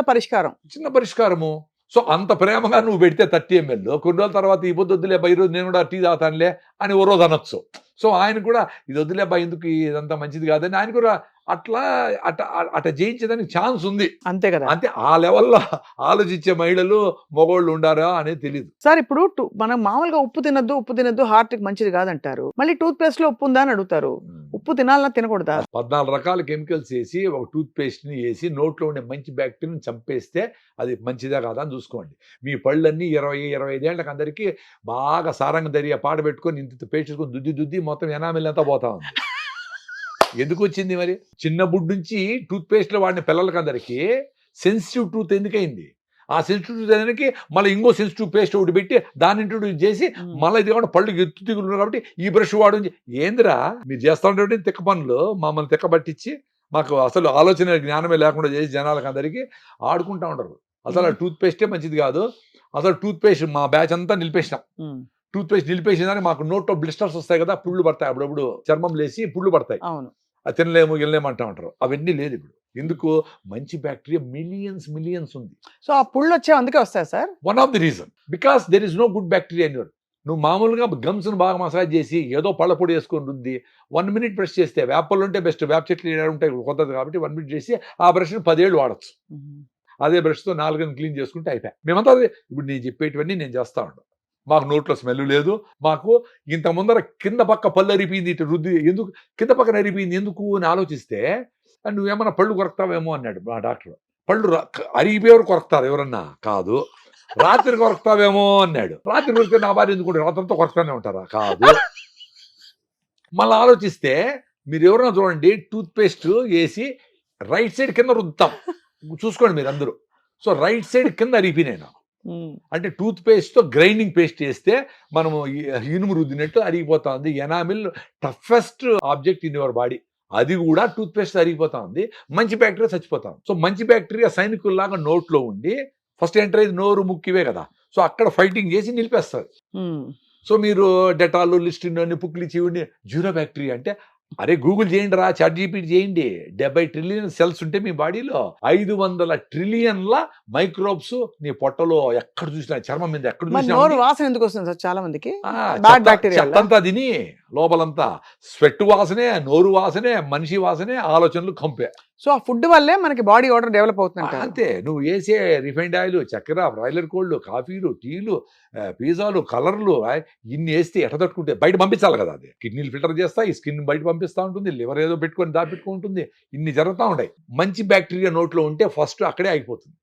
పరిష్కారము. సో అంత ప్రేమగా నువ్వు పెడితే 30 ml కొన్ని రోజుల తర్వాత ఈ పొద్దు వద్దులే బా, ఈరోజు నేను కూడా టీ తాగుతానులే అని ఓ రోజు అనొచ్చు. సో ఆయన కూడా ఇది వద్దులే బా, ఎందుకు ఇదంతా మంచిది కాదని ఆయన కూడా అట్లా జయించేదానికి ఛాన్స్ ఉంది. అంతే కదా. అంతే, ఆ లెవెల్లో ఆలోచించే మహిళలు మగవాళ్ళు ఉండారా అనేది తెలియదు సార్. ఇప్పుడు మనం మామూలుగా ఉప్పు తినద్దు హార్ట్ కి మంచిది కాదంటారు, మళ్ళీ టూత్ పేస్ట్ లో ఉప్పు ఉందా అని అడుగుతారు. ఉప్పు తినాలన్నా తినకూడదా? 14 రకాల కెమికల్స్ వేసి ఒక టూత్ పేస్ట్ ని వేసి నోట్లో ఉండే మంచి బ్యాక్టీరియాని చంపేస్తే అది మంచిదా కాదా అని చూసుకోండి. మీ పళ్ళన్నీ 20-25 ఏళ్ళకి అందరికీ బాగా సారంగ దరియా పాడ పెట్టుకొని ఇంత పేస్ట్ చేసుకొని దుద్ది మొత్తం ఎనామిల్ అంతా పోతా ఉంది. ఎందుకు వచ్చింది మరి? చిన్న బుడ్ నుంచి టూత్ పేస్ట్లో వాడిన పిల్లలకి అందరికీ సెన్సిటివ్ టూత్ ఎందుకైంది? ఆ సెన్సిటివ్ టూత్ అనేది మళ్ళీ ఇంకో సెన్సిటివ్ పేస్ట్ ఒకటి పెట్టి దాన్ని ఇంట్రొడ్యూస్ చేసి మళ్ళీ ఇది కాకుండా పళ్ళు ఎత్తు తిగులు కాబట్టి ఈ బ్రష్ వాడు. ఏందిరా మీరు చేస్తూ ఉంటే తిక్క పనులు మమ్మల్ని తిక్క పట్టించి మాకు అసలు ఆలోచన జ్ఞానమే లేకుండా చేసి జనాలకు అందరికీ ఆడుకుంటూ ఉంటారు. అసలు ఆ టూత్ పేస్టే మంచిది కాదు. అసలు టూత్ పేస్ట్ మా బ్యాచ్ అంతా నిలిపేసినాం. టూత్ పేస్ట్ నిలిపేసేదానికి మాకు నోట్లో బ్లిస్టర్స్ వస్తాయి కదా, పుళ్ళు పడతాయి, అప్పుడప్పుడు చర్మం లేసి పుళ్ళు పడతాయి, అది తినలేము అంటూ ఉంటారు. అవన్నీ లేదు ఇప్పుడు. ఎందుకు? మంచి బ్యాక్టీరియా మిలియన్స్ ఉంది. సో ఆ పుళ్ళు వచ్చే అందుకే వస్తాయి sir. One of the reason because there is no good bacteria in your. నువ్వు మామూలుగా గమ్స్ను బాగా మసాజ్ చేసి ఏదో పళ్ళ పొడి వేసుకొని రుద్ది 1 minute బ్రష్ చేస్తే, వేపలు ఉంటే బెస్ట్, వేప చెట్లు ఉంటాయి కొత్తది కాబట్టి 1 minute చేసి ఆ బ్రష్ని 10 ఏళ్ళు వాడచ్చు. అదే బ్రష్తో 4 క్లీన్ చేసుకుంటే అయిపోయాయి. మేమంతా అదే ఇప్పుడు నేను చెప్పేటివన్నీ నేను చేస్తా ఉంటాను. మాకు నోట్లో స్మెల్ లేదు. మాకు ఇంత ముందర కింద పక్క పళ్ళు అరిపోయింది, ఇటు రుద్ది ఎందుకు కింద పక్కన అరిపోయింది ఎందుకు అని ఆలోచిస్తే, నువ్వేమన్నా పళ్ళు కొరకుతావేమో అన్నాడు మా డాక్టర్. పళ్ళు అరిగిపోయేవారు కొరకుతారు ఎవరన్నా? కాదు. రాత్రి కొరకుతావేమో అన్నాడు. రాత్రి కొరికితే నా భార్య ఎందుకు రాత్రంతా కొరకుతానే ఉంటారా? కాదు. మళ్ళీ ఆలోచిస్తే మీరు ఎవరైనా చూడండి, టూత్ పేస్ట్ వేసి రైట్ సైడ్ కింద రుద్దుతాం, చూసుకోండి మీరు అందరూ. సో రైట్ సైడ్ కింద అరిగిపోయినాయి నాకు. అంటే టూత్ పేస్ట్తో గ్రైండింగ్ పేస్ట్ చేస్తే మనము ఇనుము రుద్దినట్టు అరిగిపోతా ఉంది. Enamel toughest object in your body, అది కూడా టూత్ పేస్ట్ అరిగిపోతా ఉంది. మంచి బ్యాక్టీరియా చచ్చిపోతా ఉంది. సో మంచి బ్యాక్టీరియా సైనికుల్లాగా నోట్లో ఉండి ఫస్ట్ ఎంటర్ అయ్యేది నోరు ముక్కివే కదా. సో అక్కడ ఫైటింగ్ చేసి నిలిపేస్తారు. సో మీరు డెటాల్, లిస్టిన్, నిపుక్లి, చివుని, జీరో బ్యాక్టీరియా అంటే అరే గూగుల్ చేయండి రా, చాట్ జీపీటీ చేయండి. 70 ట్రిలియన్ సెల్స్ ఉంటే మీ బాడీలో 500 ట్రిలియన్ల మైక్రోబ్స్ నీ పొట్టలో ఎక్కడ చూసినా, చర్మం మీద ఎక్కడ మరి చూసినా నోరు వాసన ఎందుకు వస్తుంది సార్ చాలా మందికి? బ్యాడ్ బ్యాక్టీరియా చెత్తంతా తిని లోపలంతా స్వెట్ వాసనే, నోరు వాసనే, మనిషి వాసనే, ఆలోచనలు కంపే. సో ఆ ఫుడ్ వల్లే మనకి బాడీ ఆర్డర్ డెవలప్ అవుతుంది. అంతే. నువ్వు వేసే రిఫైండ్ ఆయిల్, చక్కెర, బ్రాయిలర్ కోళ్ళు, కాఫీలు, టీలు, పిజ్జాలు, కలర్లు ఇన్ని వేస్తే ఎట్ట తట్టుకుంటే బయట పంపించాలి కదా. అది కిడ్నీలు ఫిల్టర్ చేస్తా, ఈ స్కిన్ బయట పంపిస్తూ ఉంటుంది, లివర్ ఏదో పెట్టుకొని దాపెట్టుకుంటుంది, ఇన్ని జరుగుతూ ఉంటాయి. మంచి బ్యాక్టీరియా నోట్లో ఉంటే ఫస్ట్ అక్కడే అయిపోతుంది.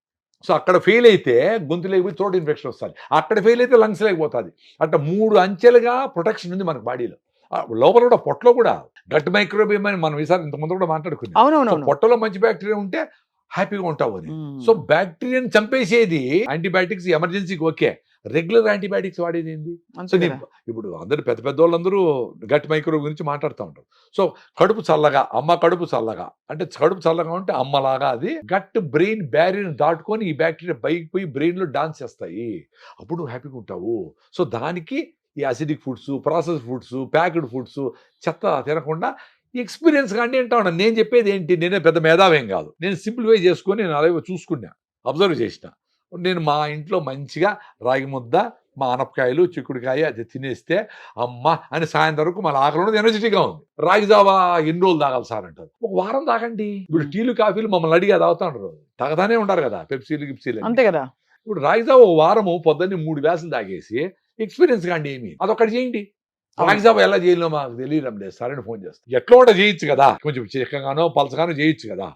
సో అక్కడ ఫెయిల్ అయితే గొంతు లేకపోతే థ్రోట్ ఇన్ఫెక్షన్ వస్తుంది, అక్కడ ఫెయిల్ అయితే లంగ్స్ లేకపోతుంది. అట్లా 3 అంచెలుగా ప్రొటెక్షన్ ఉంది మనకు బాడీలో. లోపల కూడా పొట్టలో కూడా గట్ మైక్రోబియం అని మనం ఈసారి ఇంతకుముందు కూడా మాట్లాడుకున్నాం. అవునవును. పొట్టలో మంచి బ్యాక్టీరియా ఉంటే హ్యాపీగా ఉంటావు అని. సో బ్యాక్టీరియాని చంపేసేది యాంటీబయాటిక్స్ ఎమర్జెన్సీకి ఓకే, రెగ్యులర్ యాంటీబయాటిక్స్ వాడేది ఏంది? సో ఇప్పుడు అందరూ పెద్ద వాళ్ళందరూ గట్ మైక్రోబ్ గురించి మాట్లాడుతూ ఉంటారు. సో కడుపు చల్లగా, అమ్మ కడుపు చల్లగా అంటే కడుపు చల్లగా ఉంటే అమ్మలాగా అది గట్ బ్రెయిన్ బ్యారియర్ దాటుకొని ఈ బ్యాక్టీరియా పైకి పోయి బ్రెయిన్లో డాన్స్ చేస్తాయి, అప్పుడు హ్యాపీగా ఉంటావు. సో దానికి ఈ acidic foods, process foods, packed foods చెత్త తినకుండా ఎక్స్పీరియన్స్ కానీ అంటా ఉన్నాను. నేను చెప్పేది ఏంటి, నేనే పెద్ద మేధావేం కాదు, నేను సింప్లిఫై చేసుకొని నేను అలాగే చూసుకున్నా, అబ్జర్వ్ చేసిన. నేను మా ఇంట్లో మంచిగా రాగి ముద్ద, మా ఆనపకాయలు, చిక్కుడుకాయ అది తినేస్తే అమ్మ అని సాయంత్రం వరకు మన ఆకలి ఉన్నది, ఎనర్జెటిక్గా ఉంది. రాగి జావా ఎన్ని రోజులు తాగాలి సార్ అంటారు. ఒక వారం తాగండి. ఇప్పుడు టీలు, కాఫీలు మమ్మల్ని అడిగి తాగుతా ఉంటారు, తాగుతానే ఉంటారు కదా, పెప్సీలు, గిప్సీలు అంతే కదా. ఇప్పుడు రాగి జావా ఒక వారము పొద్దున్నే 3 గ్లాసులు తాగేసి ఎక్స్పీరియన్స్ కాండి ఏమి, అదొక్కటి చేయండి. రాగి జావా ఎలా చేయాలో మాకు తెలియడం లేదు సార్ అని ఫోన్ చేస్తాను. ఎట్లా కూడా చేయొచ్చు కదా, కొంచెం చిక్కగానో పలసగానో చేయొచ్చు కదా.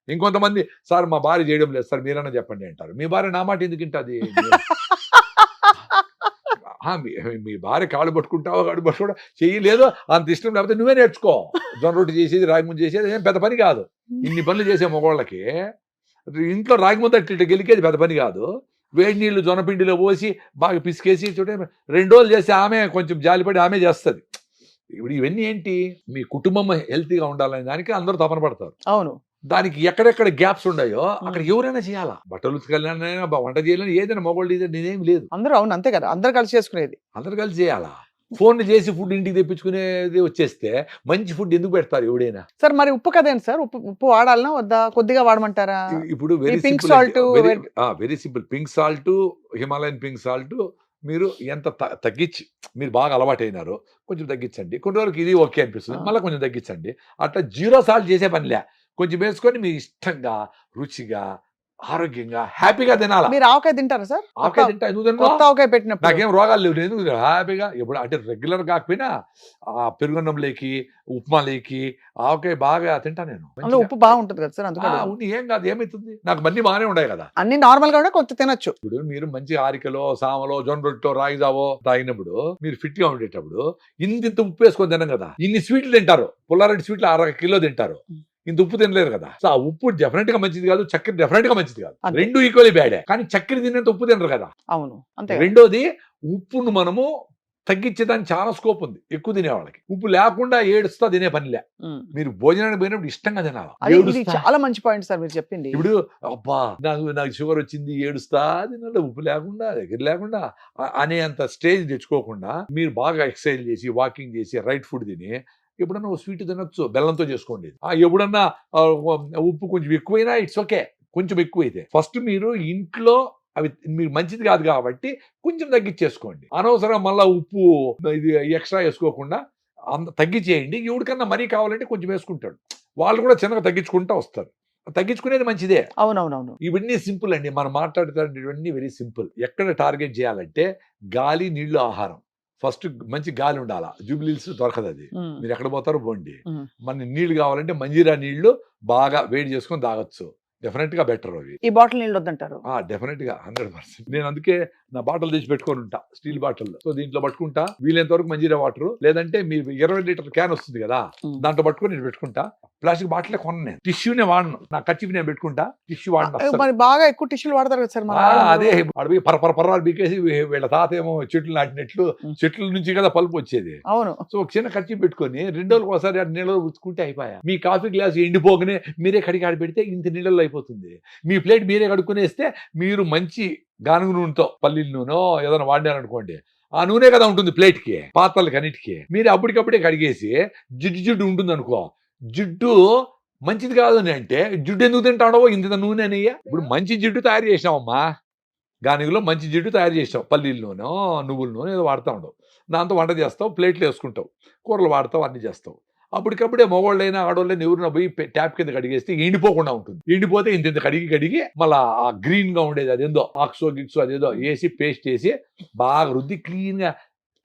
ఇంకొంతమంది సార్ మా భార్య చేయడం లేదు సార్ మీరన్నా చెప్పండి అంటారు. మీ భార్య నా మాట ఎందుకు వింటుంది? మీ భార్య కాళ్ళు పట్టుకుంటావో కాళ్ళు పట్టుకుంటా చేయలేదు, అంత ఇష్టం లేకపోతే నువ్వే నేర్చుకో. జొన్న రొట్టి చేసేది, రాగి ముద్ద చేసేది ఏం పెద్ద పని కాదు. ఇన్ని పనులు చేసే మగవాళ్ళకి ఇంట్లో రాగి ముద్ద ఇట్లా గెలికేది పెద్ద పని కాదు. వేడి నీళ్లు జొన్నపిండిలో పోసి బాగా పిసికేసి చూడే 2 రోజులు చేస్తే ఆమె కొంచెం జాలిపడి ఆమె చేస్తుంది. ఇప్పుడు ఇవన్నీ ఏంటి, మీ కుటుంబం హెల్తీగా ఉండాలనే దానికి అందరూ తపన పడతారు. అవును. దానికి ఎక్కడెక్కడ గ్యాప్స్ ఉన్నాయో అక్కడ ఎవరైనా చేయాలా, బట్టలు ఉతకాలైనా, వంట చేయాలని, ఏదైనా మొగోళ్ళు ఏదైనా నేనేం లేదు. అందరూ అవును అంతే కదా, అందరూ కలిసి చేసుకునేది, అందరు కలిసి చేయాలా. ఫోన్ చేసి ఫుడ్ ఇంటికి తెప్పించుకునేది వచ్చేస్తే మంచి ఫుడ్ ఎందుకు పెడతారు ఎవడైనా? సార్ మరి ఉప్పు కదేంటి సార్, ఉప్పు వాడాలనా వద్దా, కొద్దిగా వాడమంటారా? ఇప్పుడు pink salt, very simple. Pink salt, Himalayan pink salt మీరు ఎంత తగ్గించి, మీరు బాగా అలవాటు అయినారు కొంచెం తగ్గించండి. కొన్ని రోజులకి ఇది ఓకే అనిపిస్తుంది, మళ్ళీ కొంచెం తగ్గించండి. అట్లా 0 సాల్ట్ చేసే పనిలే, కొంచెం వేసుకొని మీ ఇష్టంగా, రుచిగా, ఆరోగ్యంగా, హ్యాపీగా తినాలా. మీరు ఆవకాయ తింటారా సార్? ఆవకాయ తింటా, ఎందుకు తిన్నా? ఆవకాయ పెట్టినప్పుడు నాకేం రోగాలు లేవు, ఎందుకు హ్యాపీగా. ఎప్పుడు అంటే రెగ్యులర్ కాకపోయినా పెరుగన్నంలోకి, ఉప్మాలోకి ఆవకాయ బాగా తింటా నేను. అందులో ఉప్పు బాగుంటుంది కదా సార్, అందుకని ఏం కాదు, ఏమవుతుంది, నాకు అన్నీ బాగానే ఉన్నాయి కదా. అన్ని నార్మల్ గా కూడా కొంచెం తినొచ్చు. ఇప్పుడు మీరు మంచి ఆరికలో, సామలో, జొన్న రొట్టెలో, రాగి జావో తాగినప్పుడు మీరు ఫిట్ గా ఉండేటప్పుడు ఇంత ఉప్పు వేసుకొని తినం కదా. ఇన్ని స్వీట్లు తింటారు, పుల్లారెడ్డి స్వీట్లు 1/2 కిలో తింటారు, ఇంత ఉప్పు తినలేరు కదా. సో ఆ ఉప్పు డెఫినెట్ గా మంచిది కాదు, చక్కెర డెఫినెట్ గా మంచిది కాదు, రెండు ఈక్వల్లీ బ్యాడే. కానీ చక్కెర తినేంత ఉప్పు తినరు కదా. అవును అంతే. రెండోది, ఉప్పును మనము తగ్గించేదానికి చాలా స్కోప్ ఉంది ఎక్కువ తినే వాళ్ళకి. ఉప్పు లేకుండా ఏడుస్తా తినే పనిలే. మీరు భోజనానికి పోయినప్పుడు ఇష్టంగా తినాలి. చాలా మంచి పాయింట్ సార్ మీరు చెప్పింది. ఇప్పుడు అబ్బా నాకు షుగర్ వచ్చింది ఏడుస్తా తినాలి, ఉప్పు లేకుండా, దగ్గర లేకుండా అనే అంత స్టేజ్ తెచ్చుకోకుండా మీరు బాగా ఎక్సర్సైజ్ చేసి, వాకింగ్ చేసి, రైట్ ఫుడ్ తిని ఎప్పుడన్నా స్వీట్ తినొచ్చు, బెల్లంతో చేసుకోండి. ఎప్పుడన్నా ఉప్పు కొంచెం ఎక్కువైనా ఇట్స్ ఓకే, కొంచెం ఎక్కువైతే ఫస్ట్ మీరు ఇంట్లో అవి మీరు మంచిది కాదు కాబట్టి కొంచెం తగ్గించేసుకోండి. అనవసరం మళ్ళీ ఉప్పు ఇది ఎక్స్ట్రా వేసుకోకుండా అంత తగ్గించేయండి. ఎవరికన్నా మరీ కావాలంటే కొంచెం వేసుకుంటాడు, వాళ్ళు కూడా చిన్నగా తగ్గించుకుంటూ వస్తారు. తగ్గించుకునేది మంచిదే. అవునవునవును. ఇవన్నీ సింపుల్ అండి, మనం మాట్లాడుతున్నవన్నీ వెరీ సింపుల్. ఎక్కడ టార్గెట్ చేయాలంటే గాలి, నీళ్లు, ఆహారం. ఫస్ట్ మంచి గాలి ఉండాలా, జూబ్లీహిల్స్ దొరకదు అది, మీరు ఎక్కడ పోతారో పోండి. మన నీళ్లు కావాలంటే మంజీరా నీళ్లు బాగా వేడి చేసుకొని తాగొచ్చు, డెఫినెట్ గా బెటర్ అవి. ఈ బాటిల్ నీళ్ళు వద్దంటారు? డెఫినెట్ గా 100%. నేను అందుకే నా బాటిల్ తెచ్చి పెట్టుకొని ఉంటా, స్టీల్ బాటిల్. సో దీంట్లో పట్టుకుంటా, వీలైనంత వరకు మంజీరా వాటర్, లేదంటే మీ 20 లీటర్ క్యాన్ వస్తుంది కదా, దాంట్లో పట్టుకొని నేను పెట్టుకుంటా. ప్లాస్టిక్ బాటిల్ కొనను, నేను టిష్యూనే వాడను. నా కచ్చివి నేను పెట్టుకుంటా, టిష్యూ వాడను. మరి బాగా ఎక్కువ టిష్యూలు వాడతారు కదా సార్. అదే అడవి పర్రాలు బీకేసి వీళ్ళ తాత ఏమో చెట్లు నాటినట్లు, చెట్ల నుంచి కదా పలుపు వచ్చేది. అవును. సో ఒక చిన్న కచ్చి పెట్టుకొని 2 రోజులకు ఒకసారి నీళ్ళలో ఉచ్చుకుంటే అయిపోయా. మీ కాఫీ గ్లాస్ ఎండిపోగానే మీరే కడిగి ఆడి పెడితే ఇంత నీళ్ళలో అయిపోతుంది. మీ ప్లేట్ మీరే కడుక్కునేస్తే మీరు మంచి గానుగ నూనెతో పల్లీల నూనె ఏదైనా వాడినారనుకోండి, ఆ నూనె కదా ఉంటుంది ప్లేట్కి, పాత్రలకి అన్నిటికీ. మీరు అప్పటికప్పుడే కడిగేసి జిడ్డు ఉంటుంది అనుకో, జిడ్డు మంచిది కాదని అంటే జిడ్డు ఎందుకు తింటాడో ఇంత నూనె అనయ్యా. ఇప్పుడు మంచి జిడ్డు తయారు చేసినామమ్మా, గానుగలో మంచి జిడ్డు తయారు చేసావు, పల్లీల నూనె నువ్వుల నూనె ఏదో వాడుతూ ఉండవు, దాంతో వంట చేస్తావు, ప్లేట్లు వేసుకుంటావు, కూరలు వాడతావు, అన్ని చేస్తావు. అప్పటికప్పుడే మగవాళ్ళైనా ఆడవాళ్ళైనా ఎవరైనా పోయి ట్యాప్ కింద కడిగేస్తే ఎండిపోకుండా ఉంటుంది. ఎండిపోతే ఇంత కడిగి మళ్ళీ ఆ గ్రీన్గా ఉండేది అదేందో ఆక్సో గిక్సో అదేదో వేసి పేస్ట్ వేసి బాగా రుద్ది క్లీన్గా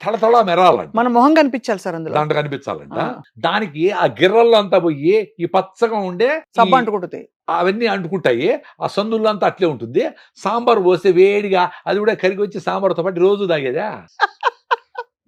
తళతళ మెరాలంట, మన మొహం కనిపించాలి సార్ అందులో, దాంట్లో కనిపించాలంట. దానికి ఆ గిర్రల్లో అంతా పోయి ఈ పచ్చగా ఉండే సబ్బు అంటుకుంటుంది, అవన్నీ అంటుకుంటాయి, ఆ సందుల్లో అంతా అట్లే ఉంటుంది. సాంబార్ పోస్తే వేడిగా అది కూడా కరిగి వచ్చి సాంబార్తో పాటు రోజు తాగేదా.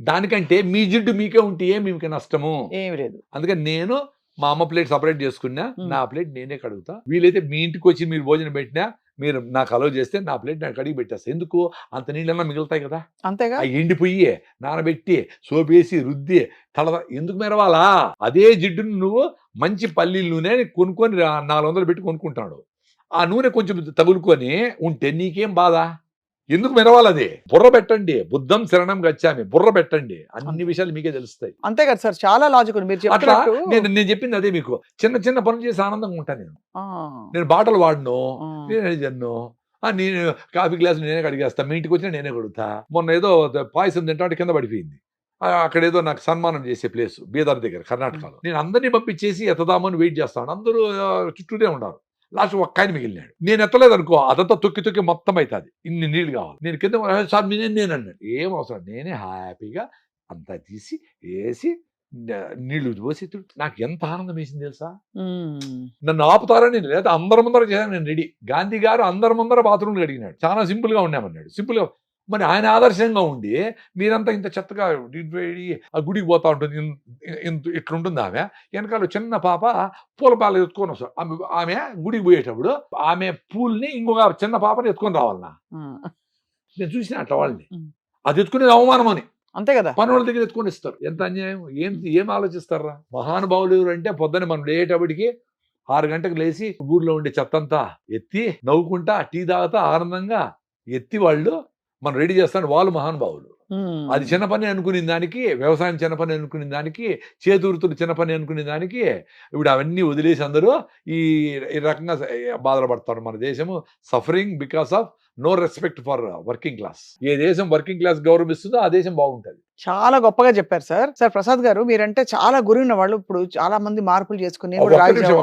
దానికంటే మీ జిడ్డు మీకే ఉంటే మీకు నష్టము ఏమి లేదు. అందుకని నేను మా అమ్మ ప్లేట్ సపరేట్ చేసుకున్నా, నా ప్లేట్ నేనే కడుగుతా. వీలైతే మీ ఇంటికి వచ్చి మీరు భోజనం పెట్టినా మీరు నాకు అలౌ చేస్తే నా ప్లేట్ నాకు కడిగి పెట్టేస్తా. ఎందుకు, అంత నీళ్ళన్నా మిగులుతాయి కదా. అంతేగా, ఆ ఎండిపోయి నానబెట్టి సోపేసి రుద్ది ఎందుకు మెరవాలా. అదే జిడ్డును నువ్వు మంచి పల్లీల నూనె కొనుక్కొని 400 పెట్టి కొనుక్కుంటాడు, ఆ నూనె కొంచెం తగులుకొని ఉంటే నీకేం బాధ. ఎందుకు మెరవాలది. బుర్ర పెట్టండి, బుద్ధం శరణం గచ్చామి, బుర్ర పెట్టండి, అన్ని విషయాలు మీకే తెలుస్తాయి. అంతే కదా సార్, చాలా లాజిక్ ఉంది మీరు అట్లా చెప్పినట్టు. నేను చెప్పింది అదే. మీకు చిన్న చిన్న పనులు చేసి ఆనందంగా ఉంటాను నేను బాటలు వాడను, నేను జన్ను, నేను కాఫీ గ్లాసు నేనే కడిగేస్తా, మీ ఇంటికి వచ్చినా నేనే కడుగుతా. మొన్న ఏదో పాయసం తింటే కింద పడిపోయింది, అక్కడ ఏదో నాకు సన్మానం చేసే ప్లేస్ బీదర్ దగ్గర కర్ణాటకలో. నేను అందరినీ పంపించేసి ఎత్తదామని వెయిట్ చేస్తాను, అందరూ చుట్టూనే ఉన్నారు. లాస్ట్ ఒక్క ఆయన మిగిలినాడు, నేను ఎత్తలేదు అనుకో, అదంతా తొక్కి మొత్తం అవుతుంది, ఇన్ని నీళ్ళు కావాలి. నేను కింద సార్ నేను అన్నాడు, ఏం అవసరం, నేనే హ్యాపీగా అంతా తీసి వేసి నీళ్లు పోసి నాకు ఎంత ఆనందం వేసింది తెలుసా. నన్ను ఆపుతారని లేదా అందరి ముందర చేశాను నేను రెడీ. గాంధీ గారు అందరి ముందర బాత్రూమ్లు అడిగినాడు, చాలా సింపుల్ గా ఉన్నామన్నాడు. సింపుల్ గా మరి ఆయన ఆదర్శంగా ఉండి మీరంతా ఇంత చెత్తగా ఆ గుడికి పోతా ఉంటుంది, ఇట్లుంటుంది. ఆమె వెనకాల చిన్న పాప పూల పాలు ఎత్తుకొని వస్తాడు. ఆమె గుడికి పోయేటప్పుడు ఆమె పూల్ని ఇంకొక చిన్న పాపని ఎత్తుకొని రావాలన్నా. నేను చూసిన అట్లా వాళ్ళని, అది ఎత్తుకునేది అవమానం అని. అంతే కదా, పని వాళ్ళ దగ్గర ఎత్తుకొని ఇస్తారు. ఎంత అన్యాయం. ఏం ఆలోచిస్తారా మహానుభావులు ఎవరు అంటే, పొద్దున్న మనం లేటప్పటికి 6 గంటలకు లేచి ఊర్లో ఉండే చెత్తంతా ఎత్తి నవ్వుకుంటా టీ తాగుతా ఆనందంగా ఎత్తి వాళ్ళు మనం రెడీ చేస్తాడు. వాళ్ళు మహానుభావులు. అది చిన్న పని అనుకునే దానికి, వ్యవసాయం చిన్న పని అనుకునే దానికి, చేతువృత్తులు చిన్న పని అనుకునే దానికి ఇప్పుడు అవన్నీ వదిలేసి అందరూ ఈ రకంగా బాధలు పడతారు. మన దేశము suffering because of no respect for working class. ఏ దేశం వర్కింగ్ క్లాస్ గౌరవిస్తుందో ఆ దేశం బాగుంటుంది. చాలా గొప్పగా చెప్పారు సార్. సార్ ప్రసాద్ గారు, మీరంటే చాలా గురువున్న వాళ్ళు, ఇప్పుడు చాలా మంది మార్పులు చేసుకుని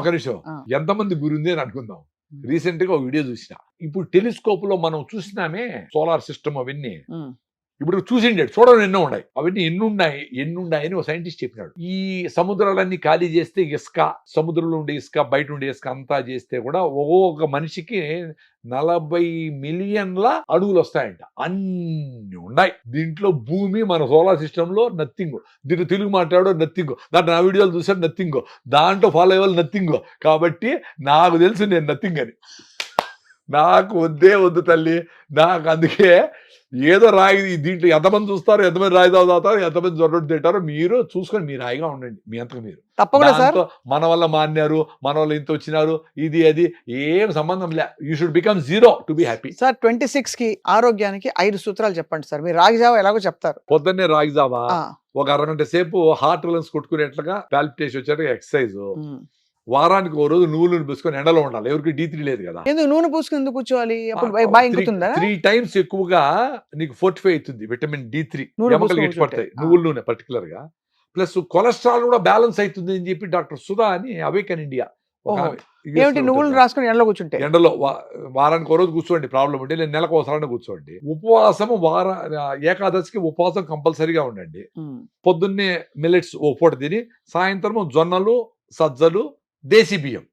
ఒక నిమిషం ఎంతమంది గురుంది అని అనుకుందాం. రీసెంట్ గా ఒక వీడియో చూసిన. ఇప్పుడు టెలిస్కోప్ లో మనం చూసినామే సోలార్ సిస్టమ్ అవన్నీ, ఇప్పుడు చూసిండేది చూడడం ఎన్నో ఉన్నాయి. అవన్నీ ఎన్నున్నాయని ఒక సైంటిస్ట్ చెప్పినాడు. ఈ సముద్రాలన్నీ ఖాళీ చేస్తే ఇసుక, సముద్రంలో ఉండే ఇసుక, బయట ఉండే ఇసుక అంతా చేస్తే కూడా ఒక్కొక్క మనిషికి 40 మిలియన్ల అడుగులు వస్తాయంట. అన్ని ఉన్నాయి దీంట్లో. భూమి మన సోలార్ సిస్టమ్ లో నథింగ్. దీంట్లో తెలుగు మాట్లాడో నథింగ్, దాంట్లో నా వీడియోలు చూసాడు నథింగ్, దాంట్లో ఫాలో అయ్యే వాళ్ళు నథింగ్. కాబట్టి నాకు తెలుసు నేను నథింగ్ అని. నాకు వద్దు తల్లి. నాకు అందుకే ఏదో రాయి దీంట్లో ఎంతమంది చూస్తారు, ఎంతమంది రాయి తాగుతారు, ఎంతమంది జొర్రొట్టు తింటారో మీరు చూసుకొని మీరు హాయిగా ఉండండి. మీ అంతకు మీరు తప్పకుండా సార్. మన వల్ల మాన్నారు, మన వల్ల ఇంత వచ్చినారు, ఇది అది ఏం సంబంధం లే. You should become zero to be happy. Sir 26 కి ఆరోగ్యానికి 5 సూత్రాలు చెప్పండి సార్. మీరు రాగి జావా ఎలాగో చెప్తారు. పొద్దున్నే రాగి జావా ఒక అరగంట సేపు హార్ట్ లంగ్స్ కొట్టుకునేట్లుగా పాల్పిటేషన్ వచ్చేట్టుగా ఎక్సర్సైజ్. వారానికి ఓ రోజు నువ్వులు పూసుకొని ఎండలో ఉండాలి. ఎవరికి D3 లేదు కదా. ఎందుకు నూనె పూసుకుని ఎందుకు కూర్చోవాలి? అప్పుడు బాగా ఇంకుతుందా? 3 times ఎక్కువగా నీకు ఫోర్టిఫై అవుతుంది. విటమిన్ D3 ఎముకలు గట్టిపడతాయి నువ్వుల నూనె పర్టికులర్ గా. ప్లస్ కొలెస్ట్రాల్ కూడా బ్యాలెన్స్ అవుతుంది అని చెప్పి డాక్టర్ సుధా అని అవేకన్ ఇండియా ఏమిటి నువ్వులు రాసుకొని ఎండలో కూర్చుంటే, ఎండలో వారానికి ఓ రోజు కూర్చోండి, ప్రాబ్లం ఉంటే లేదు నెలకు ఒకసారి కూర్చోండి. ఉపవాసము ఏకాదశికి ఉపవాసం కంపల్సరీగా ఉండండి. పొద్దున్నే మిల్లెట్స్ ఓ పూట తిని, సాయంత్రం జొన్నలు, సజ్జలు, దేశీ బియ్యం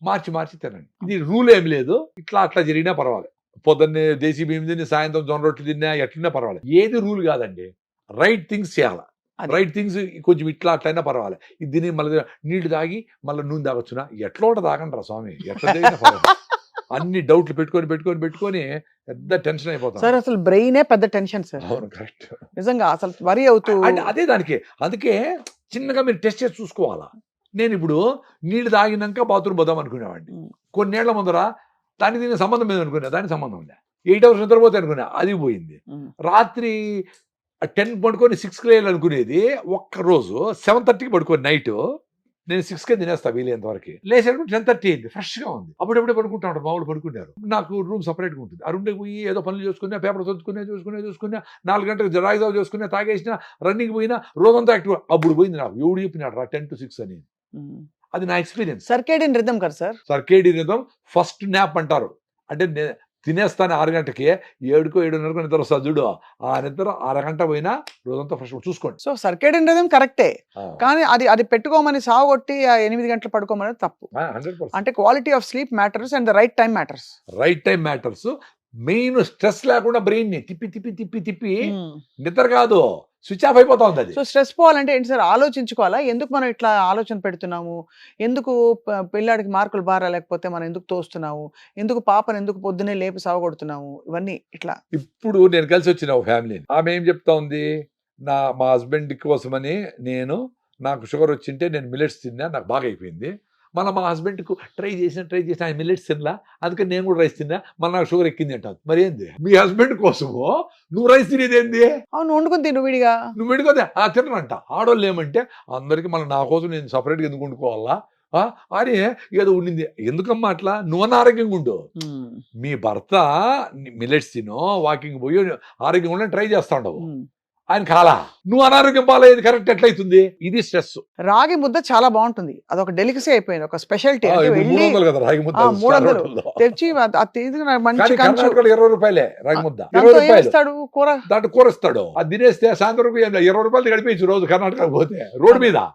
మార్చి తినండి. ఇది రూల్ ఏమి లేదు. అట్లా జరిగినా పర్వాలేదు. పొద్దున్నే దేశీ బియ్యం తిని సాయంత్రం జొన్న రొట్టెలు తిన్నా ఎట్లయినా పర్వాలేదు. ఏది రూల్ కాదండి. రైట్ థింగ్స్ చేయాలా. రైట్ థింగ్స్ కొంచెం అట్లయినా పర్వాలేదు. ఇది తిని మళ్ళీ నీళ్లు తాగి మళ్ళీ నూనె తాగొచ్చునా, ఎట్లా ఒకటి తాగండి రా స్వామి, ఎట్లా తాగినా పర్వాలేదు. అన్ని డౌట్లు పెట్టుకొని పెద్ద టెన్షన్ అయిపోతాం సార్. అసలు బ్రెయినే పెద్ద టెన్షన్ సార్. అవును, కరెక్ట్. నిజంగా అసలు వరి అవుతూ అదే దానికి. అందుకే చిన్నగా మీరు టెస్ట్ చేసి చూసుకోవాలా. నేను ఇప్పుడు నీళ్లు తాగినాక బాత్రూమ్ పోదాం అనుకునేవాడిని. కొన్నేళ్ల ముందర దానికి దీనికి సంబంధం లేదు అనుకున్నా, దానికి సంబంధం లే. 8 hours నిద్రపోతే అనుకున్నా, అది పోయింది. రాత్రి 10 పడుకొని 6కి లేయాలి అనుకునేది, ఒక్కరోజు 7:30కి పడుకొని నైట్ నేను 6కే తినేస్తా వీలైనంత వరకు. లేచేటప్పుడు 10:30 అయింది, ఫ్రెష్గా ఉంది. అప్పుడెప్పుడే పడుకుంటా ఉంటారు, మామూలు పడుకున్నారు. నాకు రూమ్ సపరేట్గా ఉంటుంది. ఆ రూమ్లోకి పోయి ఏదో పనులు చూసుకున్నా, పేపర్ చూసుకున్నా 4 గంటలకు రాయిదావ చేసుకున్నా, తాగేసిన, రన్నింగ్ పోయినా, రోజంతా యాక్టివ్. అప్పుడు పోయింది నాకు. ఎవడు చెప్పినాడు రా 10 to 6 అని. అది నా ఎక్స్పీరియన్స్. సర్కేడియన్ రిథమ్ కదా sir? Circadian rhythm first nap అంటారు. అంటే తినేస్తాను 6 గంటకి, 7కో 7:30కో నిద్ర వస్తుంది చూడు, ఆ నిద్ర అరగంట పోయినా రోజంతా ఫ్రెష్ చూసుకోండి. సో సర్కేడియన్ రిథమ్ కరెక్టే, కానీ అది పెట్టుకోమని సాగొట్టి 8 గంటలు పడుకోమని తప్పు. 100%. అంటే quality of sleep matters and the right time matters. Right time matters. Main stress లేకుండా బ్రెయిన్ ని తిప్పి నిద్ర కాదు, స్విచ్ ఆఫ్ అయిపోతా ఉంది అది. సో స్ట్రెస్ పోవాలంటే ఏంటి సార్? ఆలోచించుకోవాలా, ఎందుకు మనం ఇట్లా ఆలోచన పెడుతున్నాము, ఎందుకు పిల్లాడికి మార్కులు బాగా లేకపోతే మనం ఎందుకు తోస్తున్నాము, ఎందుకు పాపను ఎందుకు పొద్దునే లేపి సాగొడుతున్నాము, ఇవన్నీ ఇట్లా. ఇప్పుడు నేను కలిసి వచ్చిన ఒక ఫ్యామిలీని, ఆమె ఏం చెప్తా ఉంది, మా హస్బెండ్ కోసమని నాకు షుగర్ వచ్చింటే నేను మిల్లెట్స్ తిన్నా, నాకు బాగా అయిపోయింది. మళ్ళీ మా హస్బెండ్కు ట్రై చేసిన ఆయన మిల్లెట్స్ తినలా, అందుకని నేను కూడా రైస్ తిన్నా, మళ్ళీ నాకు షుగర్ ఎక్కింది అంటాను. మరి ఏంది, మీ హస్బెండ్ కోసము నువ్వు రైస్ తినేది ఏంది? అవును, వండుకుని తిను విడిగా. నువ్వు విడిపోతే తినరంట. ఆడవాళ్ళు ఏమంటే అందరికి మళ్ళీ నా కోసం నేను సపరేట్గా ఎందుకు వండుకోవాలా అని ఏదో ఉండింది. ఎందుకమ్మా అట్లా? నువ్వు ఆరోగ్యంగా ఉండు, మీ భర్త మిల్లెట్స్ తినో, వాకింగ్ పోయి ఆరోగ్యంగా ఉండని ట్రై చేస్తా ఉండవు, ఆయన కాలా, నువ్వు అనారోగ్యం పాలయ్యేది కరెక్ట్ ఎట్లయితుంది? ఇది స్ట్రెస్. రాగి ముద్ద చాలా బాగుంటుంది, అదొక డెలికసీ అయిపోయింది, ఒక స్పెషాలిటీ. 300 కదా రాగి ముద్ద, 300 తెచ్చి మంచి 20 రూపాయలే రాగి ముద్ద. 20 రూపాయలు కూర, దాంట్లో కూర ఇస్తాడు. అది తినేస్తే సాయంత్రం 20 రూపాయలు గడిపేయచ్చు రోజు. కర్ణాటక పోతే రోడ్డు మీద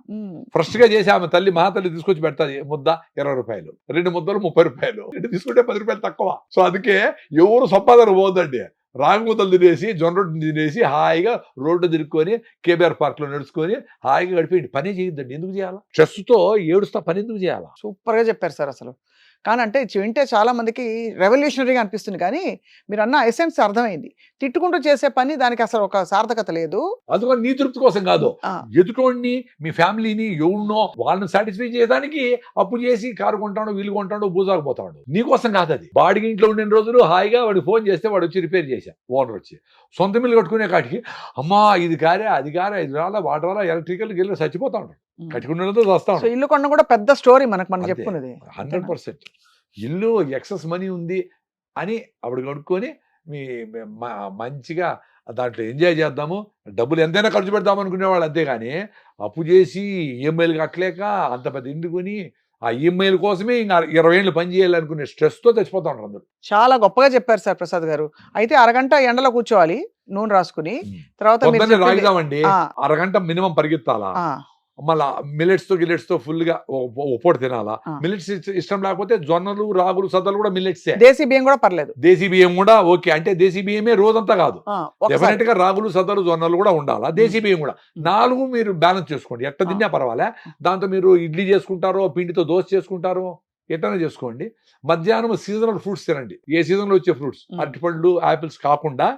ఫ్రెష్ గా చేసి ఆమె తల్లి మహాతల్లి తీసుకొచ్చి పెడతాది. ముద్ద 20 రూపాయలు, 2 ముద్దలు 30 రూపాయలు, 2 తీసుకుంటే 10 రూపాయలు తక్కువ. సో అందుకే ఎవరు సంపాదన పోదండి. రాగి ముద్దలు తినేసి, జొన్న రొట్టె తినేసి హాయిగా రోడ్డు తిరుక్కొని కేబీఆర్ పార్క్ లో నడుచుకొని హాయిగా గడిపేయండి. పని చేయొద్దండి. ఎందుకు చేయాలా? స్ట్రెస్ తో ఏడుస్తా పని ఎందుకు చేయాలా? సూపర్ గా చెప్పారు సార్. అసలు కానీ అంటే వింటే చాలా మందికి రెవల్యూషనరీగా అనిపిస్తుంది, కానీ మీరు అన్న ఎసెన్స్ అర్థమైంది. తిట్టుకుంటూ చేసే పని దానికి అసలు ఒక సార్థకత లేదు. అందుకని నీ తృప్తి కోసం కాదు, ఎదుటోడిని, మీ ఫ్యామిలీని, ఎవరినో వాళ్ళని సాటిస్ఫై చేయడానికి అప్పు చేసి కారు కొంటాడు, వీలు కొంటాడు, బూజాకపోతాడు. నీకోసం కాదు అది. బాడికి ఇంట్లో ఉండిన రోజులు హాయిగా వాడికి ఫోన్ చేస్తే వాడు వచ్చి రిపేర్ చేశా, ఓనర్ వచ్చి. సొంత మిల్లు కట్టుకునే కాటికి అమ్మా ఇది కారే, అది కారే, ఇది రాలా, వాటర్ రాలా, ఎలక్ట్రికల్ గిల్లు చచ్చిపోతా ఉంటాడు. కట్టుకున్నదో వస్తాం. ఇల్లు కొన్న కూడా పెద్ద స్టోరీ మనం చెప్పుకున్నది. 100%. ఇల్లు ఎక్సెస్ మనీ ఉంది అని అప్పుడు కనుక్కొని మంచిగా దాంట్లో ఎంజాయ్ చేద్దాము, డబ్బులు ఎంతైనా ఖర్చు పెడదాం అనుకునేవాళ్ళు. అంతేగాని అప్పు చేసి ఈఎంఐలు కట్టలేక అంత పెద్ద ఇంటి కొని ఆ ఈఎంఐల కోసమే ఇంకా 20 ఏళ్ళు పని చేయాలనుకునే స్ట్రెస్తో చచ్చిపోతా ఉంటారు అందరూ. చాలా గొప్పగా చెప్పారు సార్ ప్రసాద్ గారు. అయితే అరగంట ఎండలో కూర్చోవాలి, నూనె రాసుకుని, తర్వాత రాగిదామండి, అరగంట మినిమం పరిగెత్తాలా. మళ్ళా మిల్లెట్స్ తో ఫుల్ గా ఒప్పుడు తినాలా. మిల్లెట్స్ ఇష్టం లేకపోతే జొన్నలు, రాగులు, సద్దలు కూడా మిల్లెట్సే. దేశీ బియ్యం కూడా పర్లేదు. దేశీ బియ్యం కూడా ఓకే. అంటే దేశీ బియ్యమే రోజంతా కాదు, డెఫినెట్ గా రాగులు, సద్దలు, జొన్నలు కూడా ఉండాలా. దేశీ బియ్యం కూడా 4 మీరు బ్యాలెన్స్ చేసుకోండి. ఎట్ట తిన్నా పర్వాలే. దాంతో మీరు ఇడ్లీ చేసుకుంటారో, పిండితో దోశ చేసుకుంటారో, ఎట్లనే చేసుకోండి. మధ్యాహ్నం సీజనల్ ఫ్రూట్స్ తినండి. ఏ సీజన్లో వచ్చే ఫ్రూట్స్, అరటిపళ్ళు, ఆపిల్స్ కాకుండా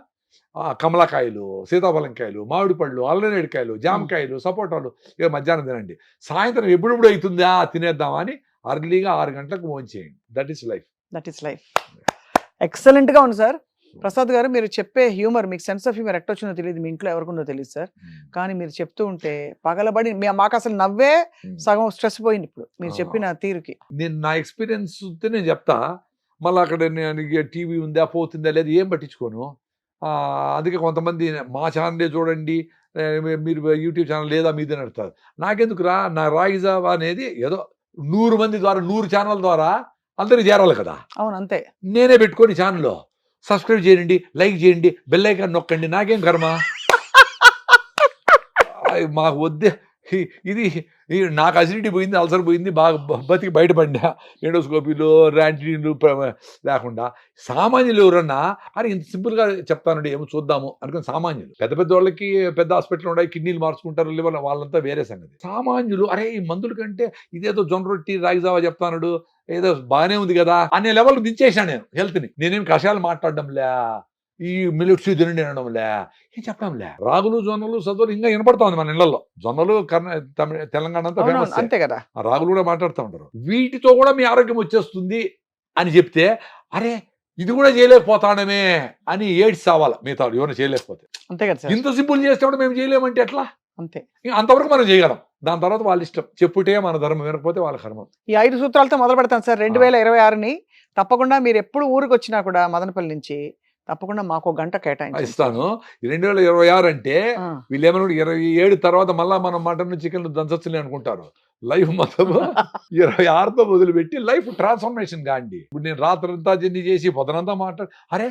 కమలకాయలు, సీతాఫలంకాయలు, మామిడి పళ్ళు, అల్లనేడికాయలు, జామకాయలు, సపోటాలు ఇక మధ్యాహ్నం తినండి. సాయంత్రం ఎప్పుడెప్పుడు అవుతుందా తినేద్దామా అని అర్లీగా 6 గంటలకు భోంచేయండి. That is life. ఎక్సలెంట్ గా ఉంది సార్. ప్రసాద్ గారు, మీరు చెప్పే హ్యూమర్, మీకు సెన్స్ ఆఫ్ హ్యూమర్ ఎట్టొచ్చిందో తెలియదు, మీ ఇంట్లో ఎవరికుందో తెలియదు సార్, కానీ మీరు చెప్తూ ఉంటే పగలబడి మాకు అసలు నవ్వే సగం స్ట్రెస్ పోయింది ఇప్పుడు మీరు చెప్పిన తీరుకి. నేను నా ఎక్స్పీరియన్స్ నేను చెప్తా. మళ్ళీ అక్కడ టీవీ ఉందా, పోతుందా లేదా ఏం పట్టించుకోను. అందుకే కొంతమంది మా ఛానలే చూడండి, మీరు యూట్యూబ్ ఛానల్ లేదా మీదే నడుస్తారు. నాకెందుకు రా, నా రాగిజావా అనేది ఏదో 100 మంది ద్వారా, 100 ఛానల్ ద్వారా అందరికి చేరాలి కదా. అవును, అంతే. నేనే పెట్టుకొని ఛానల్లో సబ్స్క్రైబ్ చేయండి, లైక్ చేయండి, బెల్ ఐకాన్ నొక్కండి. నాకేం కర్మ, మాకు వద్దే. ఇది నాకు అసిడిటీ పోయింది, అల్సర్ పోయింది, బాగా బతికి బయటపడినా. ఎండోస్కోపీలు, ర్యాంటీన్లు లేకుండా సామాన్యులు ఎవరన్నా అరే ఇంత సింపుల్గా చెప్తానండి ఏమో చూద్దాము అనుకుని సామాన్యులు. పెద్ద పెద్ద వాళ్ళకి పెద్ద హాస్పిటల్ ఉన్నాయి, కిడ్నీలు మార్చుకుంటారు, లివర్, వాళ్ళంతా వేరే సంగతి. సామాన్యులు అరే ఈ మందుల కంటే ఇదేదో జొన్న రొట్టి, రాగిజావా చెప్తాడు, ఏదో బాగానే ఉంది కదా అనే లెవెల్ దించేసాను నేను హెల్త్ని. నేనేం కషాయాలు మాట్లాడడంలే, ఈ మిల్లెట్స్ తినండి అనడంలే, ఏం చెప్పడంలే. రాగులు, జొన్నలు, సద్దలు ఇంకా వినపడతా ఉంది మన ఇళ్లలో. జొన్నలు తెలంగాణ అంతా ఫేమస్, అంతే కదా. రాగులు కూడా మాట్లాడుతూ ఉంటారు. వీటితో కూడా మీ ఆరోగ్యం వచ్చేస్తుంది అని చెప్తే అరే ఇది కూడా చేయలేకపోతాడమే అని ఏడ్చి సావాలి మిగతా ఎవరైనా చేయలేకపోతే. అంతే కదా సార్, ఇంత సింపుల్ చేస్తే కూడా మేము చేయలేమంటే ఎట్లా? అంతే. ఇంక అంతవరకు మనం చేయగలం, దాని తర్వాత వాళ్ళ ఇష్టం. చెప్పుటే మన ధర్మం, వినకపోతే వాళ్ళ కర్మం. ఈ 5 సూత్రాలతో మొదలు పెడతాను సార్ 2026ని. తప్పకుండా మీరు ఎప్పుడు ఊరికి వచ్చినా కూడా మదనపల్లి నుంచి తప్పకుండా మాకు 1 గంట కేటాయించండి. ఇస్తాను. 2026 అంటే ఆ. వీళ్ళు ఏమన్నా 27 తర్వాత మళ్ళా మనం మటన్ చికెన్ దంచొచ్చులే అనుకుంటారు. లైఫ్ మొత్తం 26తో మొదలుపెట్టి లైఫ్ ట్రాన్స్ఫర్మేషన్ కాండి. ఇప్పుడు నేను రాత్రంతా జర్నీ చేసి పొద్దునంతా మాట్లాడు అరే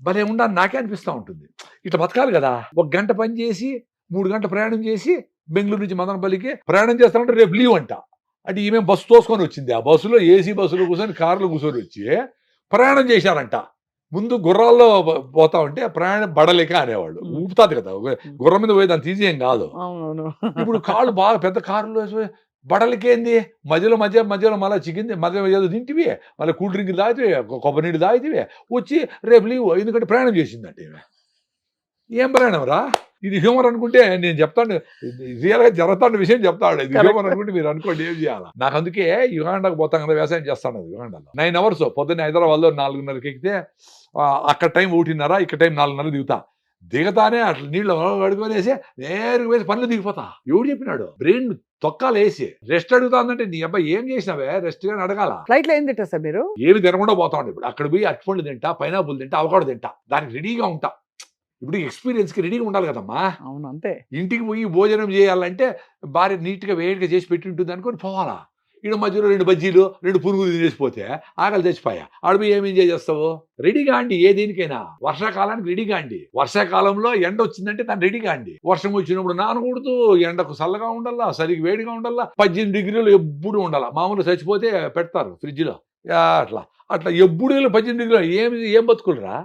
భలే ఉండాలి నాకే అనిపిస్తూ ఉంటుంది. ఇట్లా బతకాలి కదా. 1 గంట పని చేసి 3 గంటల ప్రయాణం చేసి బెంగళూరు నుంచి మదనపల్లికి ప్రయాణం చేస్తానంటే రేపు లీవ్ అంట. అంటే ఈమె బస్సు తోసుకొని వచ్చింది. ఆ బస్సులో ఏసీ బస్సులో కూర్చొని కార్లో కూర్చొని వచ్చి ప్రయాణం చేశారంట. ముందు గుర్రాల్లో పోతా ఉంటే ప్రయాణం బడలేక అనేవాళ్ళు. ఊపుతాది కదా గుర్రం మీద పోయేది, అంత ఈజీ ఏం కాదు. అవునవును. ఇప్పుడు కాళ్ళు బాగా పెద్ద కారులో బడలకేంది, మధ్యలో మళ్ళీ చికెన్ మధ్య ఏదో తింటివి, మళ్ళీ కూల్ డ్రింక్ తాగితే కొబ్బరి నీళ్ళు తాగితే వచ్చి రేపు లీవ్, ఎందుకంటే ప్రయాణం చేసిందంటే. ఏం ప్రయాణం రా ఇది? హ్యూమర్ అనుకుంటే నేను చెప్తాను, రియల్గా జరుగుతున్న విషయం చెప్తాడు. ఇది హ్యూమర్ అనుకుంటే మీరు అనుకోండి ఏం చేయాలి. నాకు అందుకే యుగాండాకు పోతాం కదా, వ్యవసాయం చేస్తాను. యుగాండాలో 9 hours పొద్దున్న హైదరాబాద్లో 4:30కి ఎక్కితే అక్కడ టైం 1:30, ఇక్కడ టైం 4:30 దిగుతా. దిగతానే అట్లా నీళ్ళు అడుగునేసి నేరుగా వేసి పనులు దిగిపోతా. ఎవడు చెప్పినాడు? బ్రెయిన్ తొక్కాలు వేసి రెస్ట్ అడుగుతాందంటే నీ అబ్బాయి ఏం చేసినావే రెస్ట్ గాని అడగాల. ఫ్లైట్లో ఏం తింటారు సార్ మీరు? ఏమి తినకుండా పోతా ఉండే. ఇప్పుడు అక్కడ పోయి అరటిపండు తింటా, పైనాపుల్ తింటా, అవకాడో తింటా, దానికి రెడీగా ఉంటా. ఇప్పుడు ఎక్స్పీరియన్స్ కి రెడీగా ఉండాలి కదమ్మా. అవును, అంతే. ఇంటికి పోయి భోజనం చేయాలంటే భార్య నీట్గా వేడిగా చేసి పెట్టి ఉంటుంది అనుకొని పోవాలా. ఈడ మధ్యలో 2 బజ్జీలు 2 పునుగులు తినేసిపోతే ఆకలి తెచ్చిపోయా. ఆడపోయి ఏం ఎంజాయ్ చేస్తావు? రెడీగా అండి ఏ దేనికైనా. వర్షాకాలానికి రెడీగా అండి. వర్షాకాలంలో ఎండ వచ్చిందంటే దాన్ని రెడీగా అండి. వర్షం వచ్చినప్పుడు నానకూడదు, ఎండకు చల్లగా ఉండాలా, సరిగ్గా వేడిగా ఉండాలా, 18 degrees ఎప్పుడు ఉండాలా. మామూలు చచ్చిపోతే పెడతారు ఫ్రిడ్జ్ లో. అట్లా ఎప్పుడు 18 degrees ఏం బతుకులరా?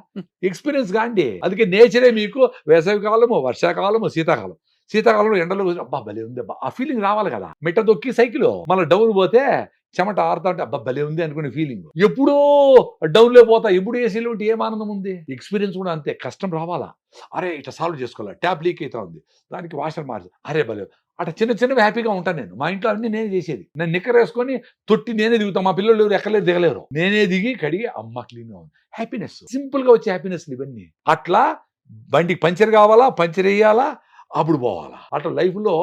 ఎక్స్పీరియన్స్ కాండి. అందుకే నేచరే మీకు వేసవి కాలము, వర్షాకాలము, శీతాకాలం. శీతాకాలంలో ఎండలో అబ్బా భలే ఉంది అబ్బా ఆ ఫీలింగ్ రావాలి కదా. మెట్ట దొక్కి సైకిల్ మళ్ళీ డౌన్ పోతే చెమట ఆరుతా ఉంటే అబ్బా భలే ఉంది అనుకునే ఫీలింగ్. ఎప్పుడో డౌన్లో పోతా, ఎప్పుడు ఏసీలో ఉంటే ఏం ఆనందం ఉంది. ఎక్స్పీరియన్స్ కూడా అంతే. కష్టం రావాలా. అరే ఇట్లా సాల్వ్ చేసుకోవాలి, ట్యాప్ లీక్ అవుతా ఉంది, దానికి వాషర్ మార్చి అరే భలే అట్లా చిన్నవి హ్యాపీగా ఉంటాను నేను. మా ఇంట్లో అన్ని నేనే చేసేది. నేను నిక్కర్ వేసుకొని తొట్టి నేనే దిగుతాను. మా పిల్లలు ఎక్కలేరు, దిగలేరు. నేనే దిగి కడిగి అమ్మ క్లీన్గా ఉంది. హ్యాపీనెస్, సింపుల్గా వచ్చే హ్యాపీనెస్ ఇవన్నీ. అట్లా బండికి పంచర్ కావాలా, పంచర్ వేయాలా, అప్పుడు పోవాలా. అట్లా లైఫ్లో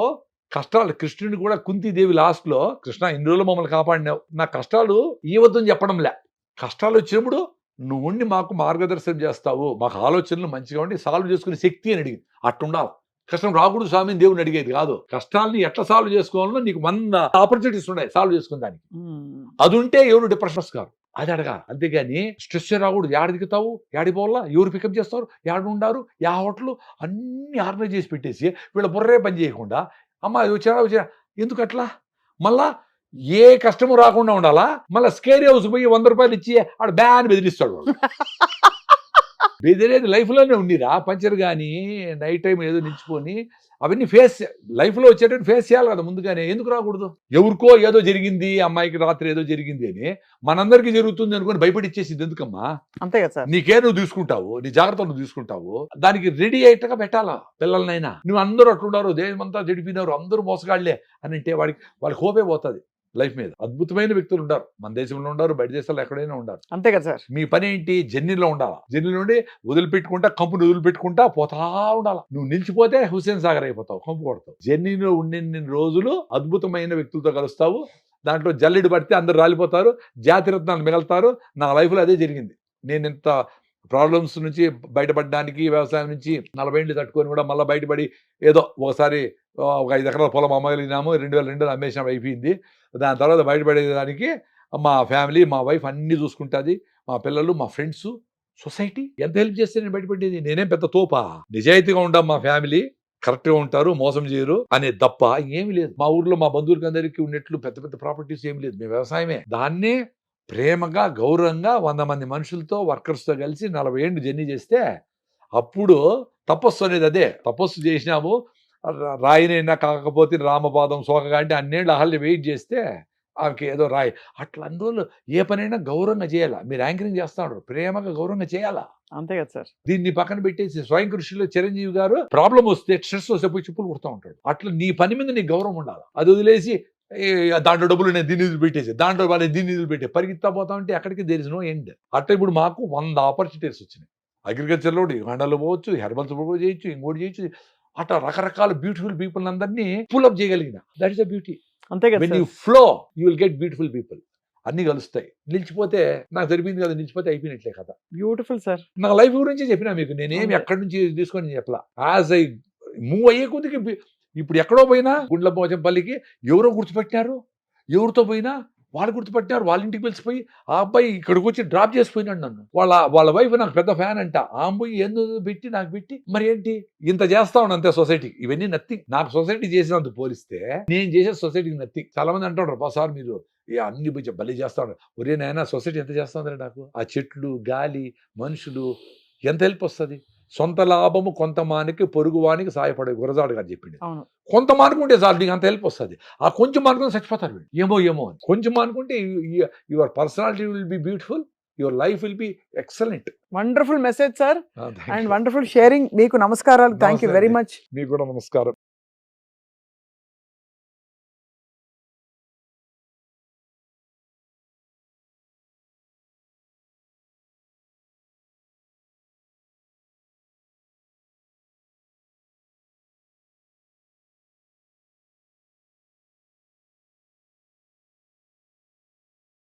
కష్టాలు. కృష్ణుని కూడా కుంతీదేవి లాస్ట్లో కృష్ణ ఇన్ని రోజులు మమ్మల్ని కాపాడినావు, నా కష్టాలు ఈ వద్దని చెప్పడంలే. కష్టాలు వచ్చినప్పుడు నువ్వు ఉండి మాకు మార్గదర్శనం చేస్తావు, మాకు ఆలోచనలు మంచిగా ఉండి సాల్వ్ చేసుకునే శక్తి అని అడిగింది. అట్టుండాలి. కష్టం రాకూడదు స్వామిని దేవుని అడిగేది కాదు. కష్టాలని ఎట్లా సాల్వ్ చేసుకోవాలో నీకు 100 ఆపర్చునిటీస్ ఉన్నాయి సాల్వ్ చేసుకునే దానికి. అది ఉంటే ఎవరు డిప్రెషన్స్ కాదు, అది అడగాలి. అంతేగాని స్ట్రెస్ రాకూడదు. ఏడ దిగుతావు, ఏడి పోవాలా, ఎవరు పికప్ చేస్తారు, ఏడ ఉండారు, యా హోటల్ అన్ని ఆర్గనైజ్ చేసి పెట్టేసి వీళ్ళ బుర్రే పని చేయకుండా అమ్మ అది వచ్చా ఎందుకు అట్లా. మళ్ళా ఏ కష్టము రాకుండా ఉండాలా. మళ్ళీ స్కేర్ హౌస్ పోయి 100 రూపాయలు ఇచ్చి ఆడ బ్యాన్ బెదిరిస్తాడు. బెదిరేది లైఫ్లోనే ఉండిరా. పంచర్ కానీ నైట్ టైం ఏదో నిలిచిపోని అవన్నీ లైఫ్లో వచ్చేటట్టు ఫేస్ చేయాలి కదా ముందుగానే. ఎందుకు రాకూడదు? ఎవరికో ఏదో జరిగింది, అమ్మాయికి రాత్రి ఏదో జరిగింది అని మనందరికీ జరుగుతుంది అనుకుని భయపడిచ్చేసింది ఎందుకమ్మా? అంతే కదా సార్. నీకే నువ్వు తీసుకుంటావు, నీ జాగ్రత్తలు నువ్వు తీసుకుంటావు. దానికి రెడీ అయ్యేట్టుగా పెట్టాలా పిల్లలనైనా. నువ్వు అందరూ అట్లున్నారు, దేశమంతా జడిపినారు, అందరూ మోసగాళ్లే అని అంటే వాళ్ళకి హోపే పోతుంది లైఫ్ మీద. అద్భుతమైన వ్యక్తులు ఉంటారు, మన దేశంలో ఉంటారు, బయట దేశాల్లో ఎక్కడైనా ఉంటారు. అంతే కదా సార్. మీ పని ఏంటి? జర్నీలో ఉండాలా. జర్నీ నుండి వదిలిపెట్టుకుంటా, కంపుని వదిలిపెట్టుకుంటా పోతా ఉండాలా. నువ్వు నిలిచిపోతే హుస్సేన్ సాగర్ అయిపోతావు, కంపు కొడతావు. జర్నీలో ఉండిన రోజులు అద్భుతమైన వ్యక్తులతో కలుస్తావు. దాంట్లో జల్లెడు పడితే అందరు రాలిపోతారు, జాతిరత్నాలు మిగలుతారు. నా లైఫ్లో అదే జరిగింది. నేను ఇంత ప్రాబ్లమ్స్ నుంచి బయటపడడానికి వ్యవసాయం నుంచి 40 ఏళ్ళు తట్టుకొని కూడా మళ్ళీ బయటపడి ఏదో ఒకసారి ఒక 5 ఎకరాల పొలం అమ్మగలిగినాము. 2002 అమ్మేసినాం, అయిపోయింది. దాని తర్వాత బయటపడేదానికి మా ఫ్యామిలీ, మా వైఫ్ అన్నీ చూసుకుంటుంది, మా పిల్లలు, మా ఫ్రెండ్స్, సొసైటీ ఎంత హెల్ప్ చేస్తే నేను బయటపడేది. నేనేం పెద్ద తోపా? నిజాయితీగా ఉంటాం, మా ఫ్యామిలీ కరెక్ట్గా ఉంటారు, మోసం చేయరు అనే తప్ప ఏమీ లేదు. మా ఊర్లో మా బంధువులకి అందరికీ ఉన్నట్లు పెద్ద పెద్ద ప్రాపర్టీస్ ఏమి లేదు. మేము వ్యవసాయమే. దాన్నే ప్రేమగా గౌరవంగా 100 మంది మనుషులతో వర్కర్స్తో కలిసి 40 ఏళ్ళు జర్నీ చేస్తే అప్పుడు తపస్సు అనేది అదే. తపస్సు చేసినాము, రాయినైనా కాకపోతే రామపాదం సోకగా అంటే అన్నేళ్ళు అహల్య వెయిట్ చేస్తే ఆమెకి ఏదో రాయి. అట్లా అన్ని రోజులు ఏ పనైనా గౌరవంగా చేయాలా. మీరు యాంకరింగ్ చేస్తా ఉంటారు, ప్రేమగా గౌరవంగా చేయాలా. అంతే కదా సార్. దీన్ని పక్కన పెట్టేసి స్వయం కృషిలో చిరంజీవి గారు ప్రాబ్లం వస్తే స్ట్రెస్ వస్తే పోయి చెప్పులు కుడుతూ ఉంటాడు. అట్లా నీ పని మీద నీకు గౌరవం ఉండాలి. అది వదిలేసి దాంట్లో డబ్బులు నేను దీన్ని పెట్టేసి దాంట్లో వాళ్ళు దీన్ని పెట్టే పరిగెత్తా పోతా ఉంటే అక్కడికి దేర్ ఇస్ నో ఎండ్. అట్లా ఇప్పుడు మాకు 100 ఆపర్చునిటీస్ వచ్చినాయి. అగ్రికల్చర్లో యుగాండాలో పోవచ్చు, హెర్బల్స్ చేయొచ్చు, ఇంకోటి చేయొచ్చు. అట్లా రకరకాల బ్యూటిఫుల్ పీపుల్ అందరినీ పుల్అప్ చేయగలిగిన. That is the beauty. అంతే కదా when sir. You flow you will get beautiful people. అన్ని కలుస్తాయి. నిలిచిపోతే నాకు జరిపింది కదా, నిలిచిపోతే అయిపోయినట్లే కదా. Beautiful sir. నా లైఫ్ గురించి చెప్పినా మీకు, నేనేమి అవును. ఎక్కడి నుంచి తీసుకొని చెప్పలా. యాజ్ ఐ మూవ్ అయ్యే కొద్దికి ఇప్పుడు ఎక్కడో పోయినా గుండ్లపోచంపల్లికి ఎవరో గుర్తుపెట్టారు, ఎవరితో పోయినా వాళ్ళు గుర్తుపెట్టారు. వాళ్ళ ఇంటికి పిలిచిపోయి ఆ అబ్బాయి ఇక్కడికి వచ్చి డ్రాప్ చేసిపోయినాడు నన్ను. వాళ్ళ వైఫ్ నాకు పెద్ద ఫ్యాన్ అంట. ఆ అమ్మాయి ఎందుకు పెట్టి నాకు పెట్టి మరి ఏంటి ఇంత చేస్తా ఉన్నాను అంతే సొసైటీకి. ఇవన్నీ నథింగ్. నాకు సొసైటీ చేసినందుకు పోలిస్తే నేను చేసే సొసైటీకి నథింగ్. చాలా మంది అంటుంటారు సార్ మీరు అన్ని బలి చేస్తా ఉన్నారు. ఒరే నాయన సొసైటీ ఎంత చేస్తా ఉందంటే నాకు ఆ చెట్లు, గాలి, మనుషులు ఎంత హెల్ప్ వస్తుంది. సొంత లాభము కొంత మానికి పొరుగువానికి సాయపడే గురజాడు గారు చెప్పింది. అవును. కొంత మానుకుంటే చాలు నీకు అంత హెల్ప్ వస్తుంది. ఆ కొంచెం మానుకుంటే చచ్చిపోతారు వీళ్ళు. ఏమో అని కొంచెం మానుకుంటే your personality will be beautiful, your life will be excellent. Wonderful message sir and wonderful sharing. మీకు నమస్కారాలు. Thank you very much. మీకు కూడా నమస్కారం.